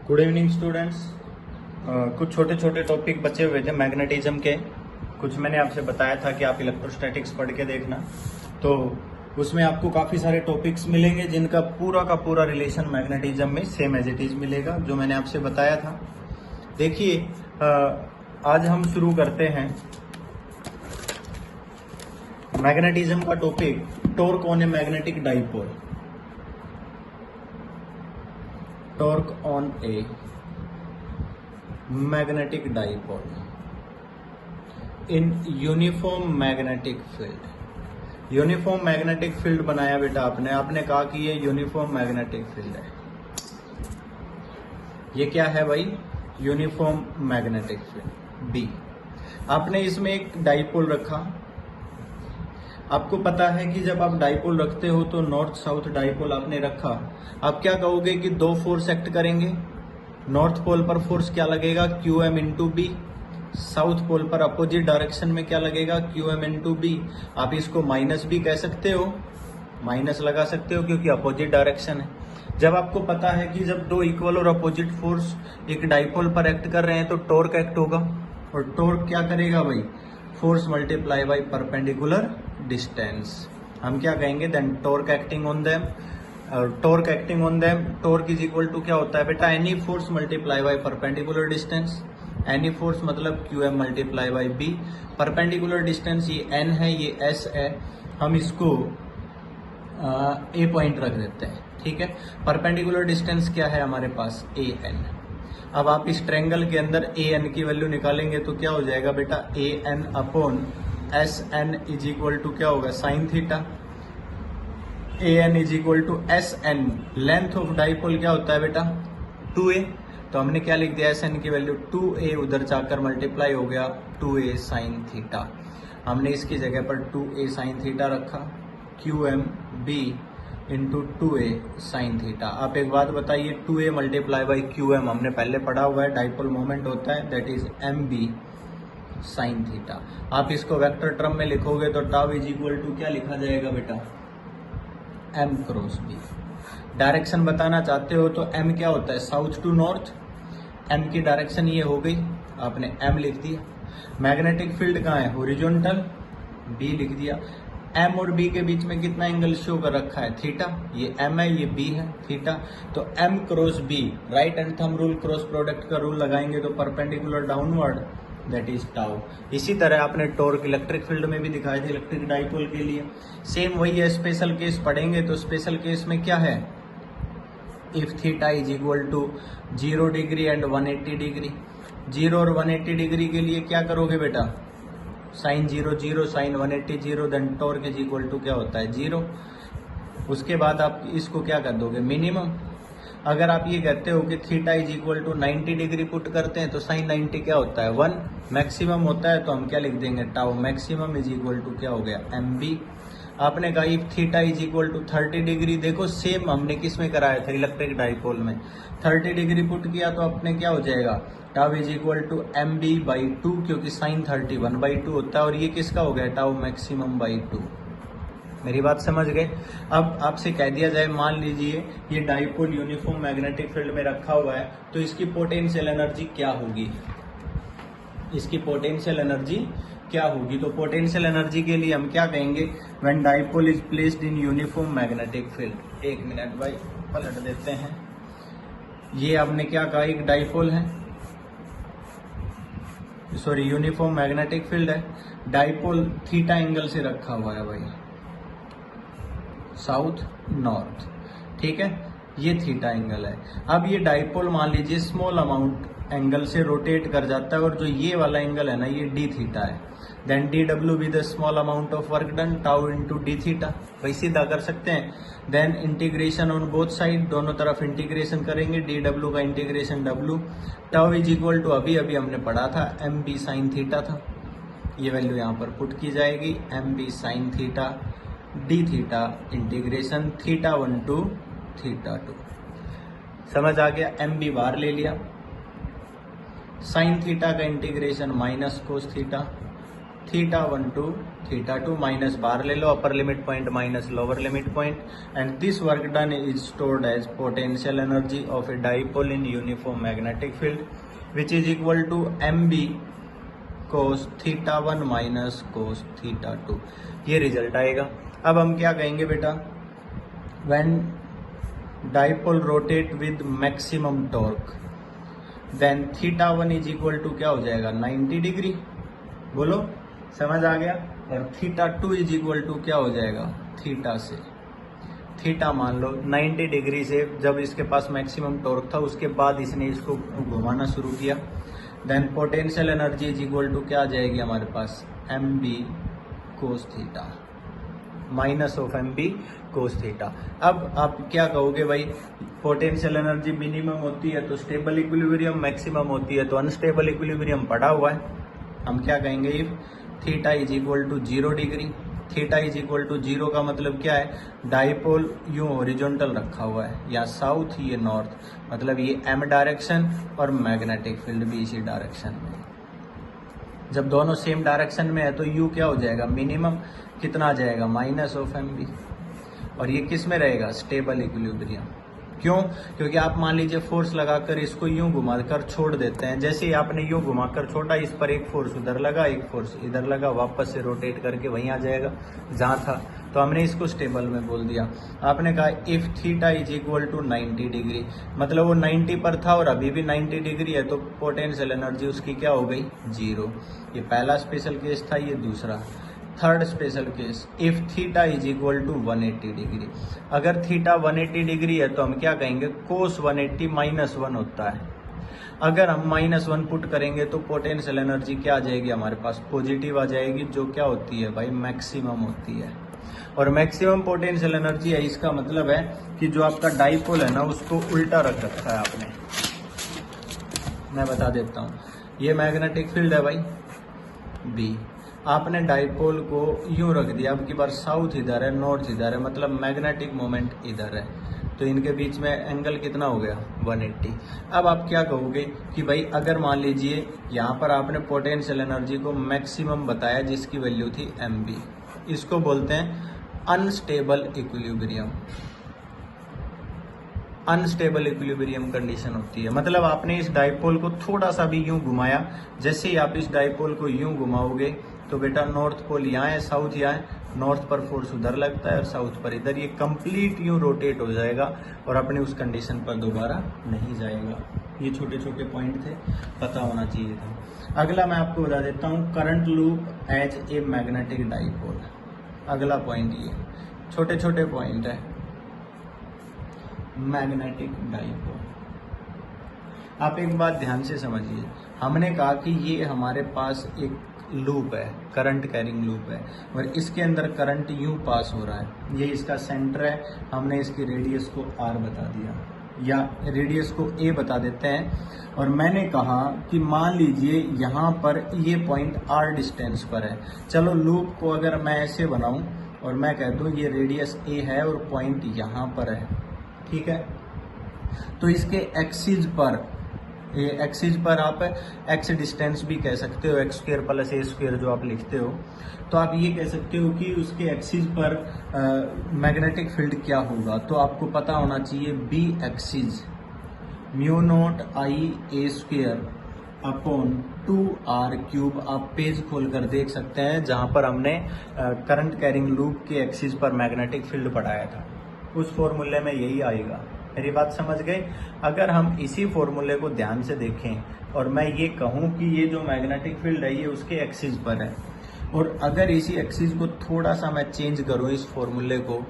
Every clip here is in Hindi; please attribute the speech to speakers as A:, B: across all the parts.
A: Good evening students. कुछ छोटे छोटे टॉपिक बचे हुए थे मैग्नेटिज्म के। कुछ मैंने आपसे बताया था कि आप इलेक्ट्रोस्टैटिक्स पढ़ के देखना, तो उसमें आपको काफ़ी सारे टॉपिक्स मिलेंगे जिनका पूरा का पूरा रिलेशन मैग्नेटिज्म में सेम एज इट इज़ मिलेगा, जो मैंने आपसे बताया था। देखिए, आज हम शुरू करते हैं मैग्नेटिज्म का topic, torque on A magnetic dipole. Torque on A magnetic dipole in uniform magnetic field. Uniform magnetic field बनाया बेटा आपने कहा कि ये यूनिफॉर्म मैग्नेटिक फील्ड है। ये क्या है भाई? Uniform magnetic field B. आपने इसमें एक डाइपोल रखा। आपको पता है कि जब आप डाइपोल रखते हो तो नॉर्थ साउथ डाइपोल आपने रखा, आप क्या कहोगे कि दो फोर्स एक्ट करेंगे। नॉर्थ पोल पर फोर्स क्या लगेगा? QM into B. South pole पर अपोजिट डायरेक्शन में क्या लगेगा? QM into B. आप इसको माइनस भी कह सकते हो, माइनस लगा सकते हो क्योंकि अपोजिट डायरेक्शन है। जब आपको पता है कि जब दो इक्वल और अपोजिट फोर्स एक डाइपोल पर एक्ट कर रहे हैं तो टॉर्क एक्ट होगा, और टॉर्क क्या करेगा भाई? Force multiply by perpendicular distance. हम क्या कहेंगे? Then torque acting on them. Torque acting on them, torque is equal to क्या होता है बेटा? Any force multiply by perpendicular distance. Any force मतलब QM multiply by B. Perpendicular distance ये n है, ये s है। हम इसको a पॉइंट रख देते हैं, ठीक है। परपेंडिकुलर डिस्टेंस क्या है हमारे पास? AN। अब आप इस ट्रायंगल के अंदर AN की वैल्यू निकालेंगे तो क्या हो जाएगा बेटा? AN upon SN is equal to क्या होगा? Sine theta. AN is equal to SN। Length of dipole क्या होता है बेटा? 2a। तो हमने क्या लिख दिया? SN की वैल्यू 2a, उधर जाकर मल्टीप्लाई हो गया 2a साइन थीटा। हमने इसकी जगह पर 2a साइन थीटा रखा। QM B into 2a sine theta. आप एक बात बताइए, 2a मल्टीप्लाई बाई QM हमने पहले पढ़ा हुआ है, डाइपोल मोमेंट होता है, that is MB sine theta. आप इसको वेक्टर टर्म में लिखोगे तो टाउ इज इक्वल टू क्या लिखा जाएगा बेटा? M cross B। डायरेक्शन बताना चाहते हो तो M क्या होता है? South to north. M की डायरेक्शन ये हो गई, आपने M लिख दिया। मैग्नेटिक फील्ड कहाँ है? हॉरिजॉन्टल, B लिख दिया। M और B के बीच में कितना एंगल शो कर रखा है? थीटा। ये M है, ये B है, थीटा। तो M cross B, right and thumb rule, cross product का रूल लगाएंगे तो perpendicular downward, that is tau. इसी तरह आपने टॉर्क इलेक्ट्रिक फील्ड में भी दिखाए थे, इलेक्ट्रिक डाइपोल के लिए सेम वही है। स्पेशल केस पढ़ेंगे तो स्पेशल केस में क्या है? If theta is equal to 0 degree and 180 degree. 0 और 180 डिग्री के लिए क्या करोगे बेटा? Sine 0 0, sine 180 0, then torque is equal to क्या होता है? 0। उसके बाद आप इसको क्या कर दोगे? मिनिमम। अगर आप ये कहते हो कि theta is equal to 90 degree put करते हैं तो साइन 90 क्या होता है? 1। मैक्सिमम होता है तो हम क्या लिख देंगे? Tau maximum is equal to क्या हो गया? MB। आपने कहा if theta is equal to 30 degree, देखो सेम हमने किस में कराया था? इलेक्ट्रिक डाइपोल में। 30 डिग्री पुट किया तो अपने क्या हो जाएगा? Tau is equal to MB by 2, क्योंकि साइन 30 1/2 होता है, और ये किसका हो गया? Tau maximum by 2। मेरी बात समझ गए? अब आपसे कह दिया जाए, मान लीजिए ये डाइपोल यूनिफॉर्म मैग्नेटिक फील्ड में रखा हुआ है, तो इसकी पोटेंशियल एनर्जी क्या होगी? इसकी पोटेंशियल एनर्जी क्या होगी? तो पोटेंशियल एनर्जी के लिए हम क्या कहेंगे? When dipole is placed in uniform magnetic field. एक मिनट भाई, पलट देते हैं। ये आपने क्या कहा? एक डाइपोल है, सॉरी यूनिफॉर्म मैग्नेटिक फील्ड है। डाइपोल थीटा एंगल से रखा हुआ है भाई, साउथ नॉर्थ, ठीक है। ये थीटा एंगल है। अब ये डाइपोल मान लीजिए स्मॉल अमाउंट एंगल से रोटेट कर जाता है, और जो ये वाला एंगल है ना, ये d थीटा है। Then DW with small amount of work done, tau into d theta. वही सीधा कर सकते हैं। Then integration on both side, दोनों तरफ इंटीग्रेशन करेंगे। DW का integration W। Tau is equal to अभी अभी हमने पढ़ा था MB साइन थीटा था। ये वैल्यू यहाँ पर पुट की जाएगी, MB sine theta d theta integration theta 1 to theta 2। समझ आ गया? MB बाहर ले लिया। साइन थीटा का integration minus cos theta θ1 to θ2 minus बार ले लो, upper limit point minus lower limit point, and this work done is stored as potential energy of a dipole in uniform magnetic field which is equal to mb cos θ1 minus cos θ2। ये रिजल्ट आएगा। अब हम क्या कहेंगे बेटा, when dipole rotate with maximum torque then θ1 is equal to क्या हो जाएगा 90 डिग्री, बोलो समझ आ गया, और θ2 इज इक्वल टू क्या हो जाएगा थीटा से, थीटा मान लो 90 डिग्री से जब इसके पास मैक्सिमम टॉर्क था उसके बाद इसने इसको घुमाना शुरू किया, then potential energy is equal to क्या आ जाएगी हमारे पास mb cos theta minus of mb cos theta. अब आप क्या कहोगे भाई, पोटेंशियल एनर्जी मिनिमम होती है तो स्टेबल इक्विलिब्रियम, मैक्सिमम होती है तो अनस्टेबल इक्विलिब्रियम पड़ा हुआ है। हम क्या कहेंगे, if theta is equal to 0 degree, theta is equal to 0 का मतलब क्या है, डाइपोल यूं हॉरिजॉन्टल रखा हुआ है, या साउथ ये नॉर्थ, मतलब ये m डायरेक्शन और मैग्नेटिक फील्ड भी इसी डायरेक्शन में। जब दोनों सेम डायरेक्शन में है तो u क्या हो जाएगा, मिनिमम कितना आ जाएगा माइनस ऑफ mb, और ये किस में रहेगा, स्टेबल इक्विलिब्रियम। क्यों, क्योंकि आप मान लीजिए फोर्स लगाकर इसको यूं घुमाकर छोड़ देते हैं, जैसे ही आपने यूं घुमाकर छोड़ा इस पर एक फोर्स उधर लगा, एक फोर्स इधर लगा, वापस से रोटेट करके वहीं आ जाएगा जहां था, तो हमने इसको स्टेबल में बोल दिया। आपने कहा if theta is equal to 90 degree, मतलब वो 90 पर था और अभी भी 90 डिग्री है, तो पोटेंशियल एनर्जी उसकी क्या हो गई 0। ये पहला स्पेशल केस था, ये दूसरा। Third special case, if theta is equal to 180 degree, अगर थीटा 180 डिग्री है तो हम क्या कहेंगे, कोस 180 माइनस 1 होता है। अगर हम माइनस 1 पुट करेंगे तो पोटेंशियल एनर्जी क्या आ जाएगी हमारे पास, पॉजिटिव आ जाएगी, जो क्या होती है भाई मैक्सिमम होती है। और मैक्सिमम पोटेंशियल एनर्जी है, इसका मतलब है कि जो आपका डाइपोल है ना उसको उल्टा रख रखा है आपने। मैं बता देता हूँ, ये मैग्नेटिक फील्ड है भाई बी, आपने डाइपोल को यूं रख दिया, अब की बार साउथ इधर है नॉर्थ इधर है, मतलब मैग्नेटिक मोमेंट इधर है, तो इनके बीच में एंगल कितना हो गया 180। अब आप क्या कहोगे कि भाई अगर मान लीजिए यहाँ पर आपने पोटेंशियल एनर्जी को मैक्सिमम बताया जिसकी वैल्यू थी mb, इसको बोलते हैं unstable equilibrium. Unstable equilibrium condition होती है, मतलब आपने इस डाइपोल को थोड़ा सा भी यूं घुमाया, जैसे ही आप इस डाइपोल को यूं घुमाओगे तो बेटा नॉर्थ पोल यहाँ है, साउथ यहाँ है, नॉर्थ पर फोर्स उधर लगता है और साउथ पर इधर, ये कंप्लीट यूं रोटेट हो जाएगा और अपने उस कंडीशन पर दोबारा नहीं जाएगा। ये छोटे छोटे पॉइंट थे, पता होना चाहिए था। अगला मैं आपको बता देता हूँ, current loop as a magnetic dipole. अगला पॉइंट ये छोटे छोटे पॉइंट है, मैग्नेटिक डाइपोल। आप एक बात ध्यान से समझिए, हमने कहा कि ये हमारे पास एक लूप है, करंट कैरिंग लूप है, और इसके अंदर करंट यूं पास हो रहा है, ये इसका सेंटर है, हमने इसकी रेडियस को r बता दिया, या रेडियस को a बता देते हैं। और मैंने कहा कि मान लीजिए यहाँ पर ये पॉइंट r डिस्टेंस पर है, चलो लूप को अगर मैं ऐसे बनाऊं और मैं कह दूं ये रेडियस a है और पॉइंट यहाँ पर है, ठीक है, तो इसके एक्सिस पर, ये एक्सिस पर आप एक्स डिस्टेंस भी कह सकते हो, एक्स स्क्वायर प्लस ए स्क्वायर जो आप लिखते हो, तो आप ये कह सकते हो कि उसके एक्सिस पर मैग्नेटिक फील्ड क्या होगा। तो आपको पता होना चाहिए B axis mu not I A square upon 2r cube. आप पेज खोल कर देख सकते हैं जहां पर हमने करंट कैरिंग लूप के एक्सिस पर मैग्नेटिक फील्ड पढ़ाया था, उस फॉर्मूले में यही आएगा। मेरी बात समझ गए। अगर हम इसी फॉर्मूले को ध्यान से देखें और मैं ये कहूँ कि ये जो मैग्नेटिक फील्ड है ये उसके एक्सिस पर है, और अगर इसी एक्सिस को थोड़ा सा मैं चेंज करूँ, इस फॉर्मूले को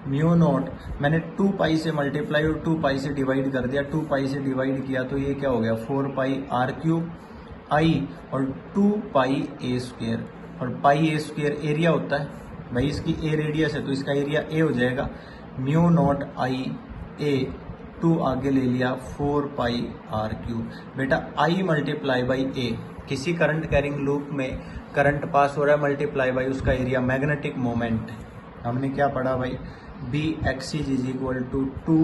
A: म्यू नॉट मैंने 2 पाई से मल्टीप्लाई और 2 पाई से डिवाइड कर दिया, 2 पाई से डिवाइड किया तो ये क्या हो गया 4 पाई r क्यूब आई और 2 पाई ए स्क्वायर, और पाई ए स्क्वायर एरिया होता है भाई, इसकी ए रेडियस है तो इसका एरिया ए हो जाएगा, म्यू नॉट आई ए 2 आगे ले लिया 4 पाई r क्यूब। बेटा I मल्टीप्लाई बाई ए, किसी करंट कैरिंग लूप में करंट पास हो रहा है, मल्टीप्लाई बाई उसका एरिया, मैग्नेटिक मोमेंट। हमने क्या पढ़ा भाई, B axis is equal to 2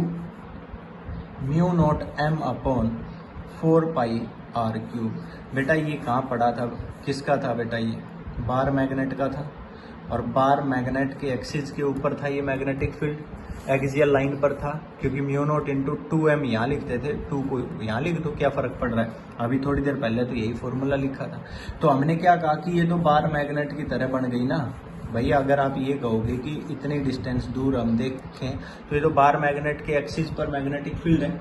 A: mu naught m upon 4 pi r cube. बेटा ये कहाँ पढ़ा था, किसका था बेटा, ये बार मैग्नेट का था और बार मैग्नेट के एक्सिस के ऊपर था ये मैग्नेटिक फील्ड, एक्सियल लाइन पर था, क्योंकि म्यू नॉट इंटू 2m यहाँ लिखते थे, 2 को यहाँ लिख दो, क्या फर्क पड़ रहा है। अभी थोड़ी देर पहले तो यही फॉर्मूला लिखा था। तो हमने क्या कहा कि ये तो बार मैग्नेट की तरह बन गई ना भैया। अगर आप ये कहोगे कि इतनी डिस्टेंस दूर हम देखें तो ये तो बार मैग्नेट के एक्सिस पर मैग्नेटिक फील्ड है,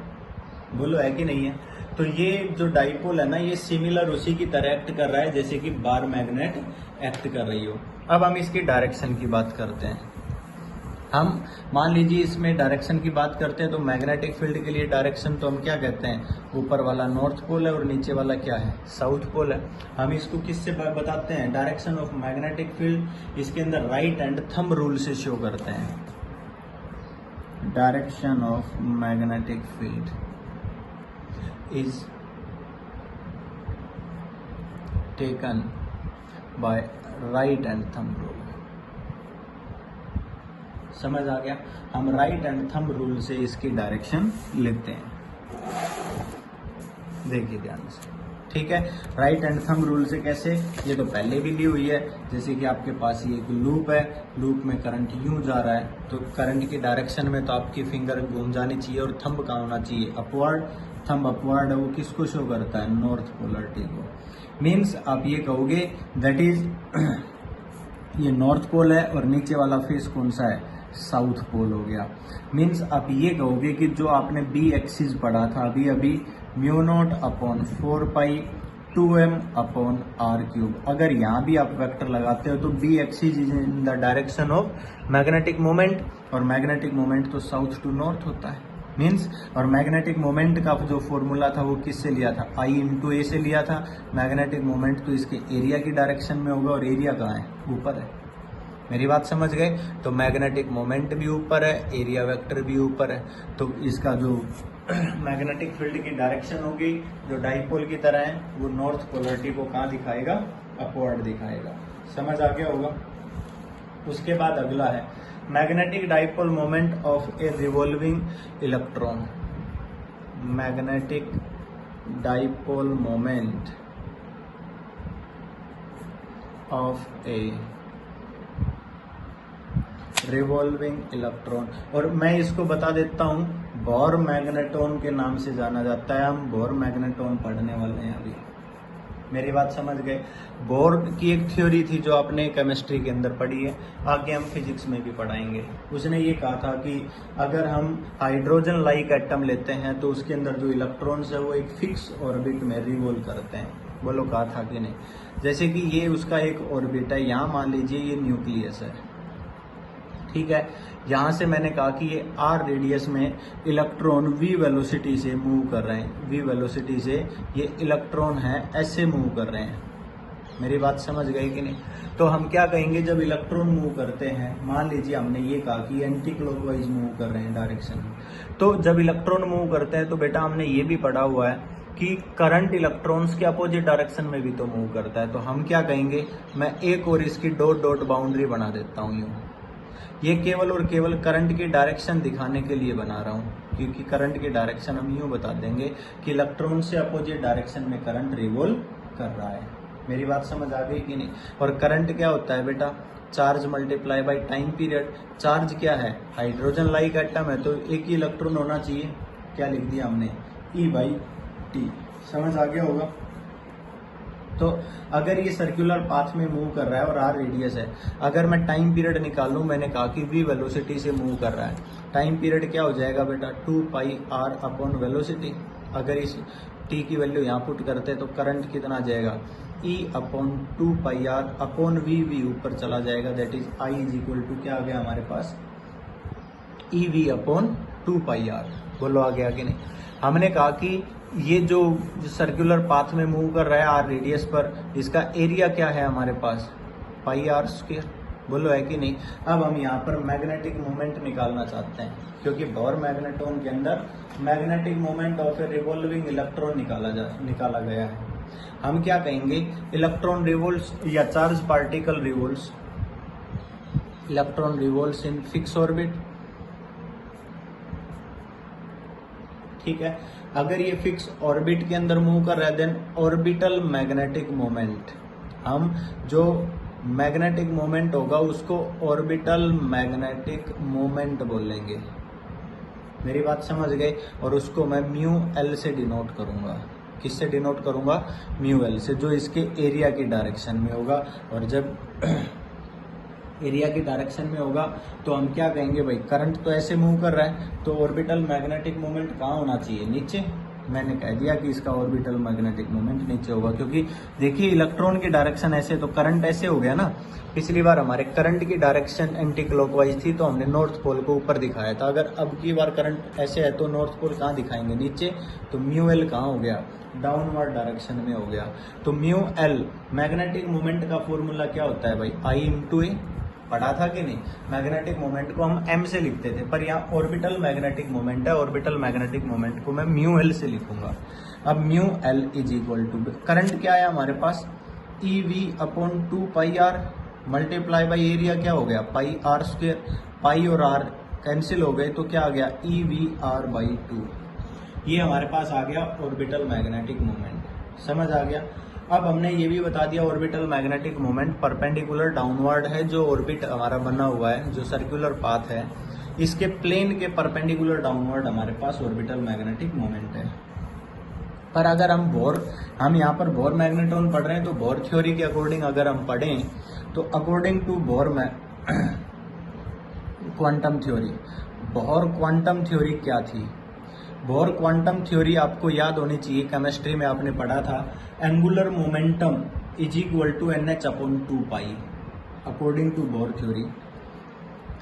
A: बोलो है कि नहीं है। तो ये जो डाइपोल है ना, ये सिमिलर उसी की तरह एक्ट कर रहा है जैसे कि बार मैग्नेट एक्ट कर रही हो। अब हम इसकी डायरेक्शन की बात करते हैं। हम मान लीजिए इसमें डायरेक्शन की बात करते हैं तो मैग्नेटिक फील्ड के लिए डायरेक्शन तो हम क्या कहते हैं, ऊपर वाला नॉर्थ पोल है और नीचे वाला क्या है, साउथ पोल है। हम इसको किससे बताते हैं, डायरेक्शन ऑफ मैग्नेटिक फील्ड इसके अंदर राइट एंड थंब रूल से शो करते हैं। Direction of magnetic field is taken by right and thumb rule। समझ आ गया। हम राइट एंड थंब रूल से इसकी डायरेक्शन लेते हैं, देखिए ध्यान से, ठीक है। राइट एंड थंब रूल से कैसे, ये तो पहले भी ली हुई है। जैसे कि आपके पास ये एक लूप है, लूप में करंट यूं जा रहा है, तो करंट की डायरेक्शन में तो आपकी फिंगर घूम जानी चाहिए और थंब कहाँ होना चाहिए, अपवर्ड। थंब अपवर्ड है, वो किसको शो करता है, नॉर्थ पोलरिटी को। मीन्स आप ये कहोगे दैट इज ये नॉर्थ पोल है और नीचे वाला फेस कौन सा है, साउथ पोल हो गया। मीन्स आप ये कहोगे कि जो आपने बी एक्सिस पढ़ा था अभी अभी, mu naught upon 4 pi 2m upon R cube, अगर यहाँ भी आप वेक्टर लगाते हो तो B axis is in the direction of magnetic moment, और मैग्नेटिक मोमेंट तो साउथ टू नॉर्थ होता है। मीन्स और मैग्नेटिक मोमेंट का जो फॉर्मूला था वो किससे लिया था, I इंटू ए से लिया था। मैग्नेटिक मोमेंट तो इसके एरिया की डायरेक्शन में होगा, और एरिया कहाँ है, ऊपर है। मेरी बात समझ गए। तो मैग्नेटिक मोमेंट भी ऊपर है, एरिया वेक्टर भी ऊपर है, तो इसका जो मैग्नेटिक फील्ड की डायरेक्शन होगी जो डाइपोल की तरह है, वो नॉर्थ पोलरिटी को कहाँ दिखाएगा, अपवर्ड दिखाएगा। समझ आ गया होगा। उसके बाद अगला है magnetic dipole moment of a revolving electron. Magnetic dipole moment of a revolving electron, और मैं इसको बता देता हूं, बोर मैग्नेटॉन के नाम से जाना जाता है। हम बोर मैग्नेटॉन पढ़ने वाले हैं अभी, मेरी बात समझ गए। बोर की एक थ्योरी थी जो आपने केमिस्ट्री के अंदर पढ़ी है, आगे हम फिजिक्स में भी पढ़ाएंगे। उसने ये कहा था कि अगर हम हाइड्रोजन लाइक एटम लेते हैं तो उसके अंदर जो इलेक्ट्रॉन्स है वो एक फिक्स ऑर्बिट में रिवॉल्व करते हैं। बोलो कहा था कि नहीं। जैसे कि ये उसका एक ऑर्बिट है, यहाँ मान लीजिए ये न्यूक्लियस है, ठीक है। यहाँ से मैंने कहा कि ये आर रेडियस में इलेक्ट्रॉन वी वेलोसिटी से मूव कर रहे हैं, वी वेलोसिटी से ये इलेक्ट्रॉन है ऐसे मूव कर रहे हैं। मेरी बात समझ गई कि नहीं। तो हम क्या कहेंगे, जब इलेक्ट्रॉन मूव करते हैं, मान लीजिए हमने ये कहा कि एंटी क्लॉकवाइज मूव कर रहे हैं डायरेक्शन में, तो जब इलेक्ट्रॉन मूव करते हैं तो बेटा हमने ये भी पढ़ा हुआ है कि करंट इलेक्ट्रॉन्स के अपोजिट डायरेक्शन में भी तो मूव करता है। तो हम क्या कहेंगे, मैं एक और इसकी डॉट डॉट बाउंड्री बना देता हूँ यूँ। ये केवल और केवल करंट की डायरेक्शन दिखाने के लिए बना रहा हूँ, क्योंकि करंट की डायरेक्शन हम यूँ बता देंगे कि इलेक्ट्रॉन से अपोजिट डायरेक्शन में करंट रिवॉल्व कर रहा है। मेरी बात समझ आ गई कि नहीं। और करंट क्या होता है बेटा, charge multiply by time period. Charge क्या है, हाइड्रोजन लाइक एटम है तो एक ही इलेक्ट्रॉन होना चाहिए, क्या लिख दिया हमने, E/T। समझ आ गया होगा। तो अगर ये सर्कुलर पाथ में मूव कर रहा है और आर रेडियस है, अगर मैं टाइम पीरियड निकालूं, मैंने कहा कि वी वेलोसिटी से मूव कर रहा है, टाइम पीरियड क्या हो जाएगा बेटा, 2πr अपॉन वेलोसिटी। अगर इस टी की वैल्यू यहाँ पुट करते हैं तो करंट कितना आ जाएगा, E upon 2πr upon we ऊपर चला जाएगा, that is I is equal to क्या आ गया हमारे पास, EV अपॉन 2πr। बोलो आ गया कि नहीं। हमने कहा कि ये जो सर्कुलर पाथ में मूव कर रहा है आर रेडियस पर, इसका एरिया क्या है हमारे पास, πr²। बोलो है कि नहीं। अब हम यहाँ पर मैग्नेटिक मोमेंट निकालना चाहते हैं, क्योंकि बोर मैग्नेटॉन के अंदर magnetic moment of a revolving electron निकाला गया है। हम क्या कहेंगे, इलेक्ट्रॉन रिवोल्व्स या charge particle revolves, electron revolves in fix orbit, ठीक है। अगर ये फिक्स ऑर्बिट के अंदर मूव कर रहा है, देन ऑर्बिटल मैग्नेटिक मोमेंट, हम जो मैग्नेटिक मोमेंट होगा उसको ऑर्बिटल मैग्नेटिक मोमेंट बोलेंगे। मेरी बात समझ गए? और उसको मैं म्यू एल से डिनोट करूंगा। किससे डिनोट करूंगा? म्यू एल से, जो इसके एरिया की डायरेक्शन में होगा। और जब एरिया की डायरेक्शन में होगा तो हम क्या कहेंगे भाई, करंट तो ऐसे मूव कर रहा है तो ऑर्बिटल मैग्नेटिक मोमेंट कहाँ होना चाहिए? नीचे। मैंने कह दिया कि इसका ऑर्बिटल मैग्नेटिक मोमेंट नीचे होगा, क्योंकि देखिए इलेक्ट्रॉन की डायरेक्शन ऐसे, तो करंट ऐसे हो गया ना। पिछली बार हमारे करंट की डायरेक्शन एंटी क्लॉकवाइज थी तो हमने नॉर्थ पोल को ऊपर दिखाया था। अगर अब की बार करंट ऐसे है तो नॉर्थ पोल कहाँ दिखाएंगे? नीचे। तो म्यू एल कहाँ हो गया? डाउनवर्ड डायरेक्शन में हो गया। तो म्यू एल मैग्नेटिक मोमेंट का फॉर्मूला क्या होता है भाई? आई इंटू ए। पढ़ा था कि नहीं? मैग्नेटिक मोमेंट को हम एम से लिखते थे, पर यहाँ ऑर्बिटल मैग्नेटिक मोमेंट है, ऑर्बिटल मैग्नेटिक मोमेंट को मैं म्यू एल से लिखूंगा। अब mu L is equal to, current क्या है हमारे पास? E V upon 2 pi R multiply by area क्या हो गया? पाई आर स्क्वेयर। पाई और आर कैंसिल हो गए तो क्या आ गया? E V R by 2। ये हमारे पास आ गया ऑर्बिटल मैग्नेटिक मोमेंट। समझ आ गया? अब हमने ये भी बता दिया orbital magnetic moment perpendicular downward है। जो ऑर्बिट हमारा बना हुआ है, जो सर्कुलर पाथ है, इसके प्लेन के परपेंडिकुलर डाउनवर्ड हमारे पास ऑर्बिटल मैग्नेटिक मोमेंट है। पर अगर हम यहाँ पर बोर मैग्नेट्रॉन पढ़ रहे हैं तो बोर थ्योरी के अकॉर्डिंग अगर हम पढ़ें तो अकॉर्डिंग टू बोर में quantum theory, bore quantum theory क्या थी? बोर क्वांटम थ्योरी आपको याद होनी चाहिए, केमिस्ट्री में आपने पढ़ा था। Angular momentum is equal to N H upon 2 pi. According to Bohr theory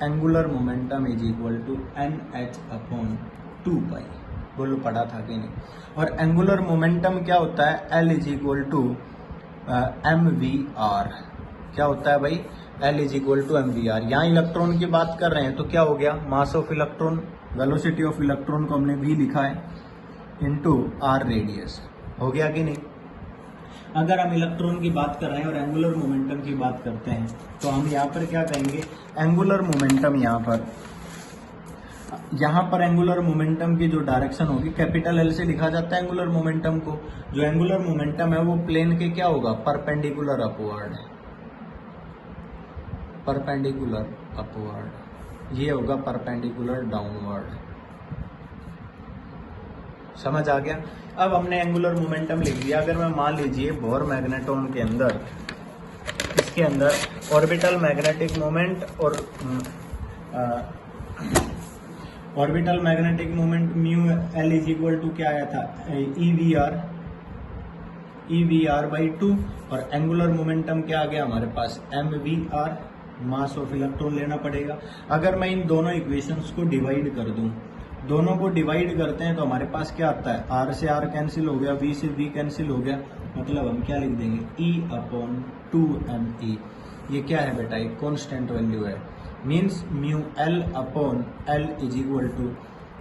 A: angular momentum is equal to N H upon 2 pi. बोलो पढ़ा था कि नहीं? और एंगुलर मोमेंटम क्या होता है? L is equal to M V R. क्या होता है भाई? L is equal to M V R. यहाँ इलेक्ट्रॉन की बात कर रहे हैं तो क्या हो गया? Mass of electron, velocity of electron को हमने वी लिखा है इनटू आर रेडियस। हो गया कि नहीं? अगर हम इलेक्ट्रॉन की बात कर रहे हैं और एंगुलर मोमेंटम की बात करते हैं तो हम यहाँ पर क्या कहेंगे? एंगुलर मोमेंटम यहाँ पर एंगुलर मोमेंटम की जो डायरेक्शन होगी कैपिटल एल से लिखा जाता है एंगुलर मोमेंटम को। जो एंगुलर मोमेंटम है वो प्लेन के क्या होगा? Perpendicular upward. परपेंडिकुलर अपवर्ड, ये होगा परपेंडिकुलर डाउनवर्ड। समझ आ गया? अब हमने एंगुलर मोमेंटम लिख दिया। अगर मैं मान लीजिए बोर मैग्नेट्रॉन के अंदर, इसके अंदर ऑर्बिटल मैग्नेटिक मोमेंट और orbital magnetic moment mu L is equal to क्या आया था? E V R by 2। और एंगुलर मोमेंटम क्या आ गया हमारे पास? M V R. Mass of electron लेना पड़ेगा। अगर मैं इन दोनों इक्वेशंस को डिवाइड कर दूं, दोनों को डिवाइड करते हैं तो हमारे पास क्या आता है? आर से आर कैंसिल हो गया, वी से वी कैंसिल हो गया, मतलब हम क्या लिख देंगे? E upon 2 me। ये क्या है बेटा? एक कॉन्स्टेंट वैल्यू है। Means mu L upon L is equal to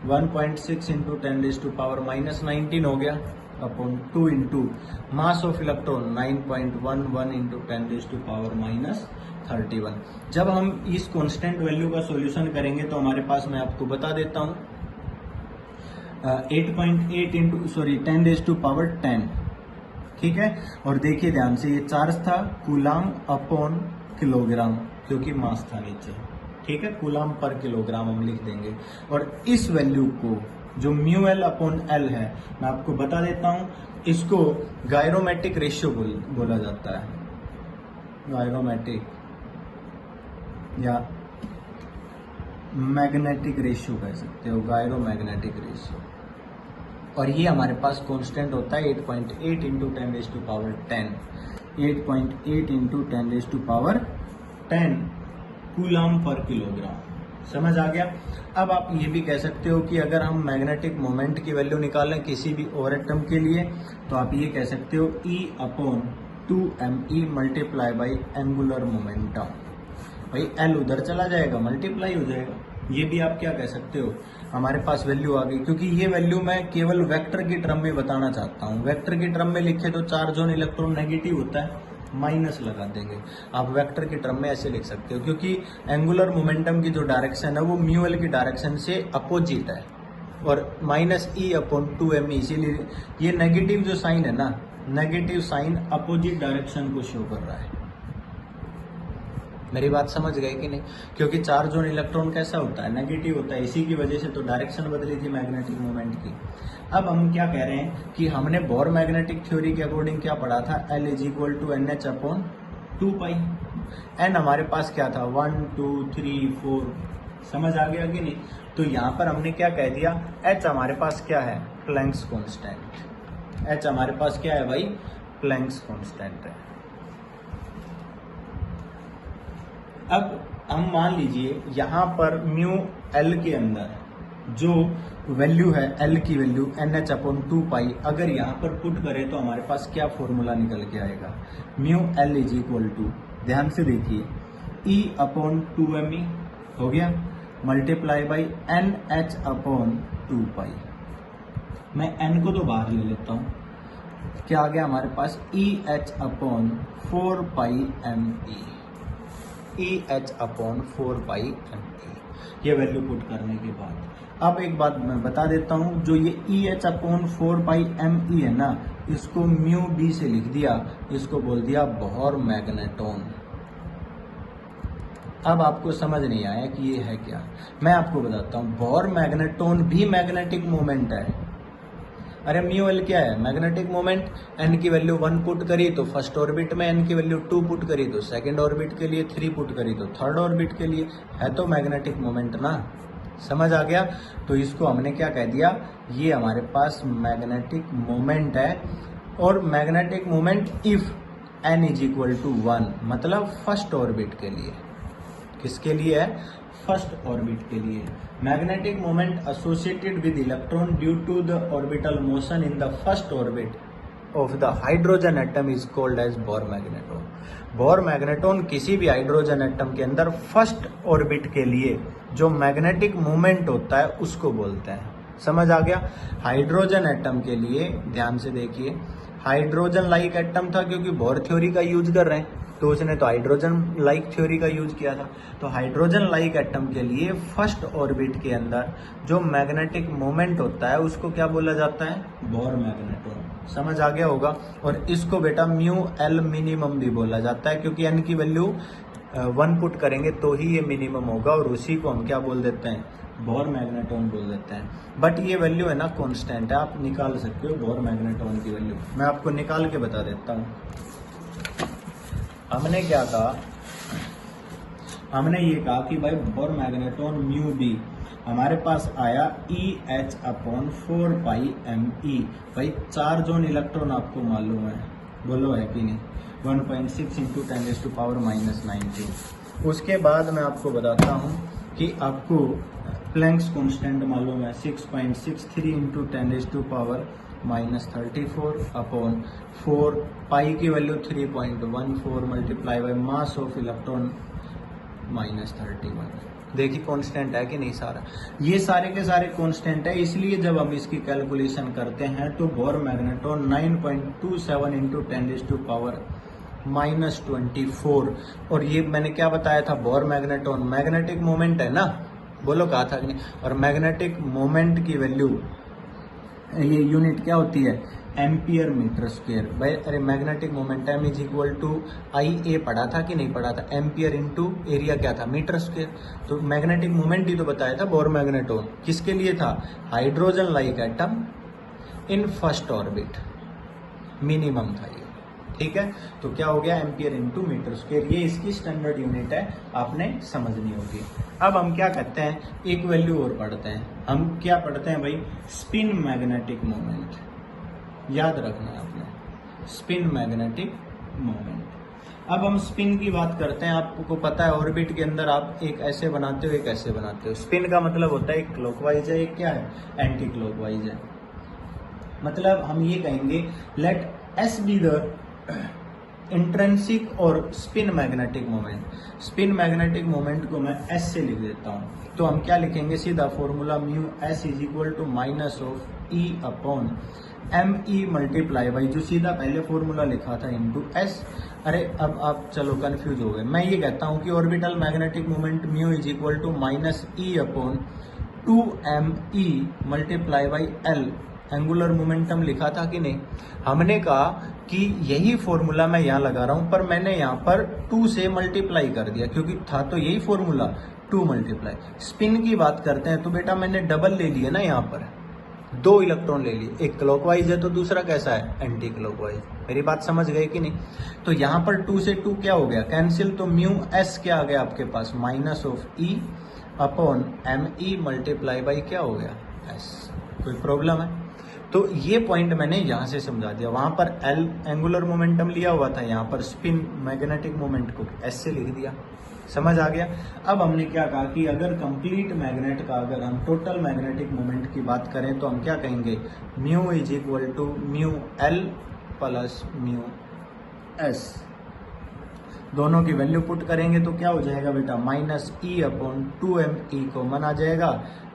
A: 1.6 into 10⁻⁻19 हो गया upon 2 into mass of electron 9.11 into 10⁻31। जब हम इस कांस्टेंट वैल्यू का सॉल्यूशन करेंगे तो हमारे पास, मैं आपको बता देता हूं, 8.8 इंटू 10⁻10। ठीक है? और देखिए ध्यान से, ये चार्ज था कूलाम अपॉन किलोग्राम, क्योंकि मास था नीचे। ठीक है? कूलाम पर किलोग्राम हम लिख देंगे। और इस वैल्यू को जो म्यू एल अपॉन एल है, मैं आपको बता देता हूं, इसको गायरोमेट्रिक रेशियो बोला जाता है। गायरोमेट्रिक या मैग्नेटिक रेशियो कह सकते हो, गायरोमैग्नेटिक रेशियो। और ये हमारे पास कांस्टेंट होता है 8.8 इंटू 10⁻10। 8.8 इंटू 10⁻10 कूलाम पर किलोग्राम। समझ आ गया? अब आप ये भी कह सकते हो कि अगर हम मैग्नेटिक मोमेंट की वैल्यू निकालें किसी भी और एटम के लिए तो आप ये कह सकते हो E upon 2me multiply by angular momentum. भाई एल उधर चला जाएगा, मल्टीप्लाई हो जाएगा। ये भी आप क्या कह सकते हो? हमारे पास वैल्यू आ गई, क्योंकि ये वैल्यू मैं केवल वेक्टर की टर्म में बताना चाहता हूँ। वेक्टर की टर्म में लिखे तो चार्ज ऑन इलेक्ट्रॉन नेगेटिव होता है, माइनस लगा देंगे। आप वेक्टर की टर्म में ऐसे लिख सकते हो, क्योंकि एंगुलर मोमेंटम की जो डायरेक्शन है वो म्यू एल की डायरेक्शन से अपोजिट है, और -E अपॉन 2me, इसीलिए ये नेगेटिव जो साइन है ना, नेगेटिव साइन अपोजिट डायरेक्शन को शो कर रहा है। मेरी बात समझ गए कि नहीं? क्योंकि चार्ज ऑन इलेक्ट्रॉन कैसा होता है, नेगेटिव होता है, इसी की वजह से तो डायरेक्शन बदली थी मैग्नेटिक मोमेंट की। अब हम क्या कह रहे हैं कि हमने बोर मैग्नेटिक थ्योरी के अकॉर्डिंग क्या पढ़ा था, L is equal to NH upon 2 pi. N हमारे पास क्या था, 1 2 3 4, समझ आ गया कि नहीं? तो यहाँ पर हमने क्या कह दिया, H हमारे पास क्या है, प्लैंक्स कांस्टेंट। H हमारे पास क्या है भाई, प्लैंक्स कांस्टेंट है। अब हम मान लीजिए यहाँ पर म्यू एल के अंदर जो वैल्यू है, एल की वैल्यू NH अपॉन 2 पाई, अगर यहाँ पर पुट करें तो हमारे पास क्या फॉर्मूला निकल के आएगा, mu L is equal to, ध्यान से देखिए, E अपॉन 2me हो गया, multiply by NH upon 2 pi. मैं n को तो बाहर ले लेता हूँ, क्या आ गया हमारे पास, EH अपॉन 4 पाई me, EH अपॉन 4 पाई me, ये वैल्यू पुट करने के बाद। अब एक बात मैं बता देता हूं, जो ये EH अपॉन 4 पाई me है ना, इसको म्यू बी से लिख दिया, इसको बोल दिया बोहर मैग्नेटोन। अब आपको समझ नहीं आया कि ये है क्या, मैं आपको बताता हूं। बोहर मैग्नेटोन भी मैग्नेटिक मोमेंट है। अरे म्यू एल क्या है, मैग्नेटिक मोमेंट। एन की वैल्यू 1 पुट करी तो फर्स्ट ऑर्बिट में, एन की वैल्यू 2 पुट करी तो सेकंड ऑर्बिट के लिए, 3 पुट करी तो थर्ड ऑर्बिट के लिए, है तो मैग्नेटिक मोमेंट ना, समझ आ गया? तो इसको हमने क्या कह दिया, ये हमारे पास मैग्नेटिक मोमेंट है। और magnetic moment if N is equal to 1, मतलब फर्स्ट ऑर्बिट के लिए। किसके लिए है, फर्स्ट ऑर्बिट के लिए। Magnetic moment associated with electron due to the orbital motion in the first orbit of the hydrogen atom is called as Bohr magneton. Bohr magneton किसी भी हाइड्रोजन एटम के अंदर फर्स्ट ऑर्बिट के लिए जो मैग्नेटिक मोमेंट होता है उसको बोलते हैं। समझ आ गया? हाइड्रोजन एटम के लिए ध्यान से देखिए, हाइड्रोजन लाइक एटम था क्योंकि बोर थ्योरी का यूज कर रहे हैं, तो उसने तो हाइड्रोजन लाइक थ्योरी का यूज किया था। तो हाइड्रोजन लाइक एटम के लिए फर्स्ट ऑर्बिट के अंदर जो मैग्नेटिक मोमेंट होता है उसको क्या बोला जाता है, बोर मैग्नेटोन। समझ आ गया होगा? और इसको बेटा म्यू एल मिनिमम भी बोला जाता है, क्योंकि एन की वैल्यू 1 पुट करेंगे तो ही ये मिनिमम होगा, और उसी को हम क्या बोल देते हैं, बोर मैग्नेटोन बोल देते हैं। बट ये वैल्यू है ना कांस्टेंट है, आप निकाल सकते हो बोर मैग्नेटोन की वैल्यू। मैं आपको निकाल के बता देता हूँ। हमने क्या कहा, हमने ये कहा कि भाई बोर मैग्नेटोन म्यू बी हमारे पास आया EH अपॉन 4 पाई me। भाई चार्ज ऑन इलेक्ट्रॉन आपको मालूम है, बोलो है कि नहीं, 1.6 इंटू 10⁻⁹। उसके बाद मैं आपको बताता हूँ कि आपको प्लैंक्स कांस्टेंट मालूम है, 6.63 इंटू 10⁻⁻34 अपॉन 4 पाई की value 3.14 multiply by mass of electron -31। देखिए कांस्टेंट है कि नहीं सारा, ये सारे के सारे कांस्टेंट है। इसलिए जब हम इसकी कैलकुलेशन करते हैं तो बोर मैग्नेटोन 9.27 इंटू 10⁻⁻24। और ये मैंने क्या बताया था, बोर मैग्नेटोन मैग्नेटिक मोमेंट है ना, बोलो कहा था कि नहीं। और मैग्नेटिक मोमेंट की वैल्यू, ये यूनिट क्या होती है, एम्पियर मीटर स्क्वायर। भाई अरे magnetic momentum is equal to IA पढ़ा था कि नहीं पढ़ा था, एम्पियर इंटू एरिया क्या था, मीटर स्क्वायर। तो मैग्नेटिक मोमेंट ही तो बताया था बोर मैग्नेटोन, किसके लिए था, hydrogen like atom in first orbit, minimum था ये, ठीक है। तो क्या हो गया, एम्पियर इंटू मीटर स्क्वायर, ये इसकी स्टैंडर्ड यूनिट है, आपने समझनी होगी। अब हम क्या करते हैं, एक वैल्यू और पढ़ते हैं। हम क्या पढ़ते हैं भाई, स्पिन मैग्नेटिक मोमेंट, याद रखना है आपने, स्पिन मैग्नेटिक मोमेंट। अब हम स्पिन की बात करते हैं। आपको पता है ऑर्बिट के अंदर आप एक ऐसे बनाते हो, एक ऐसे बनाते हो। स्पिन का मतलब होता है एक क्लॉकवाइज है, एक क्या है, एंटी क्लॉकवाइज है। मतलब हम ये कहेंगे let S be the intrinsic और spin magnetic moment. Spin magnetic moment को मैं एस से लिख देता हूँ, तो हम क्या लिखेंगे, सीधा formula mu S is equal to minus of E upon ME multiply by जो सीधा पहले फॉर्मूला लिखा था इंटू एस। अरे अब आप चलो कंफ्यूज हो गए। मैं ये कहता हूँ कि orbital magnetic moment mu is equal to minus E upon 2ME multiply by L angular momentum लिखा था कि नहीं? हमने कहा कि यही फॉर्मूला मैं यहाँ लगा रहा हूं, पर मैंने यहाँ पर 2 से मल्टीप्लाई कर दिया, क्योंकि था तो यही फॉर्मूला 2 मल्टीप्लाई। स्पिन की बात करते हैं तो बेटा मैंने डबल ले लिया ना, यहाँ पर 2 इलेक्ट्रॉन ले लिए, एक क्लॉकवाइज है तो दूसरा कैसा है, एंटी क्लॉकवाइज। मेरी बात समझ गए कि नहीं? तो यहाँ पर 2 से 2 क्या हो गया, कैंसिल, तो म्यू एस क्या आ गया आपके पास, minus of E upon M E multiply by क्या हो गया, एस। कोई प्रॉब्लम है? तो ये पॉइंट मैंने यहाँ से समझा दिया। वहां पर एल एंगुलर मोमेंटम लिया हुआ था, यहाँ पर स्पिन मैग्नेटिक मोमेंट को एस से लिख दिया। समझ आ गया? अब हमने क्या कहा कि अगर कंप्लीट मैग्नेट का, अगर हम टोटल मैग्नेटिक मोमेंट की बात करें तो हम क्या कहेंगे, mu is equal to mu L plus mu S. दोनों की वैल्यू पुट करेंगे तो क्या हो जाएगा बेटा, माइनस ई अपॉन 2m ई कॉमन आ जाएगा,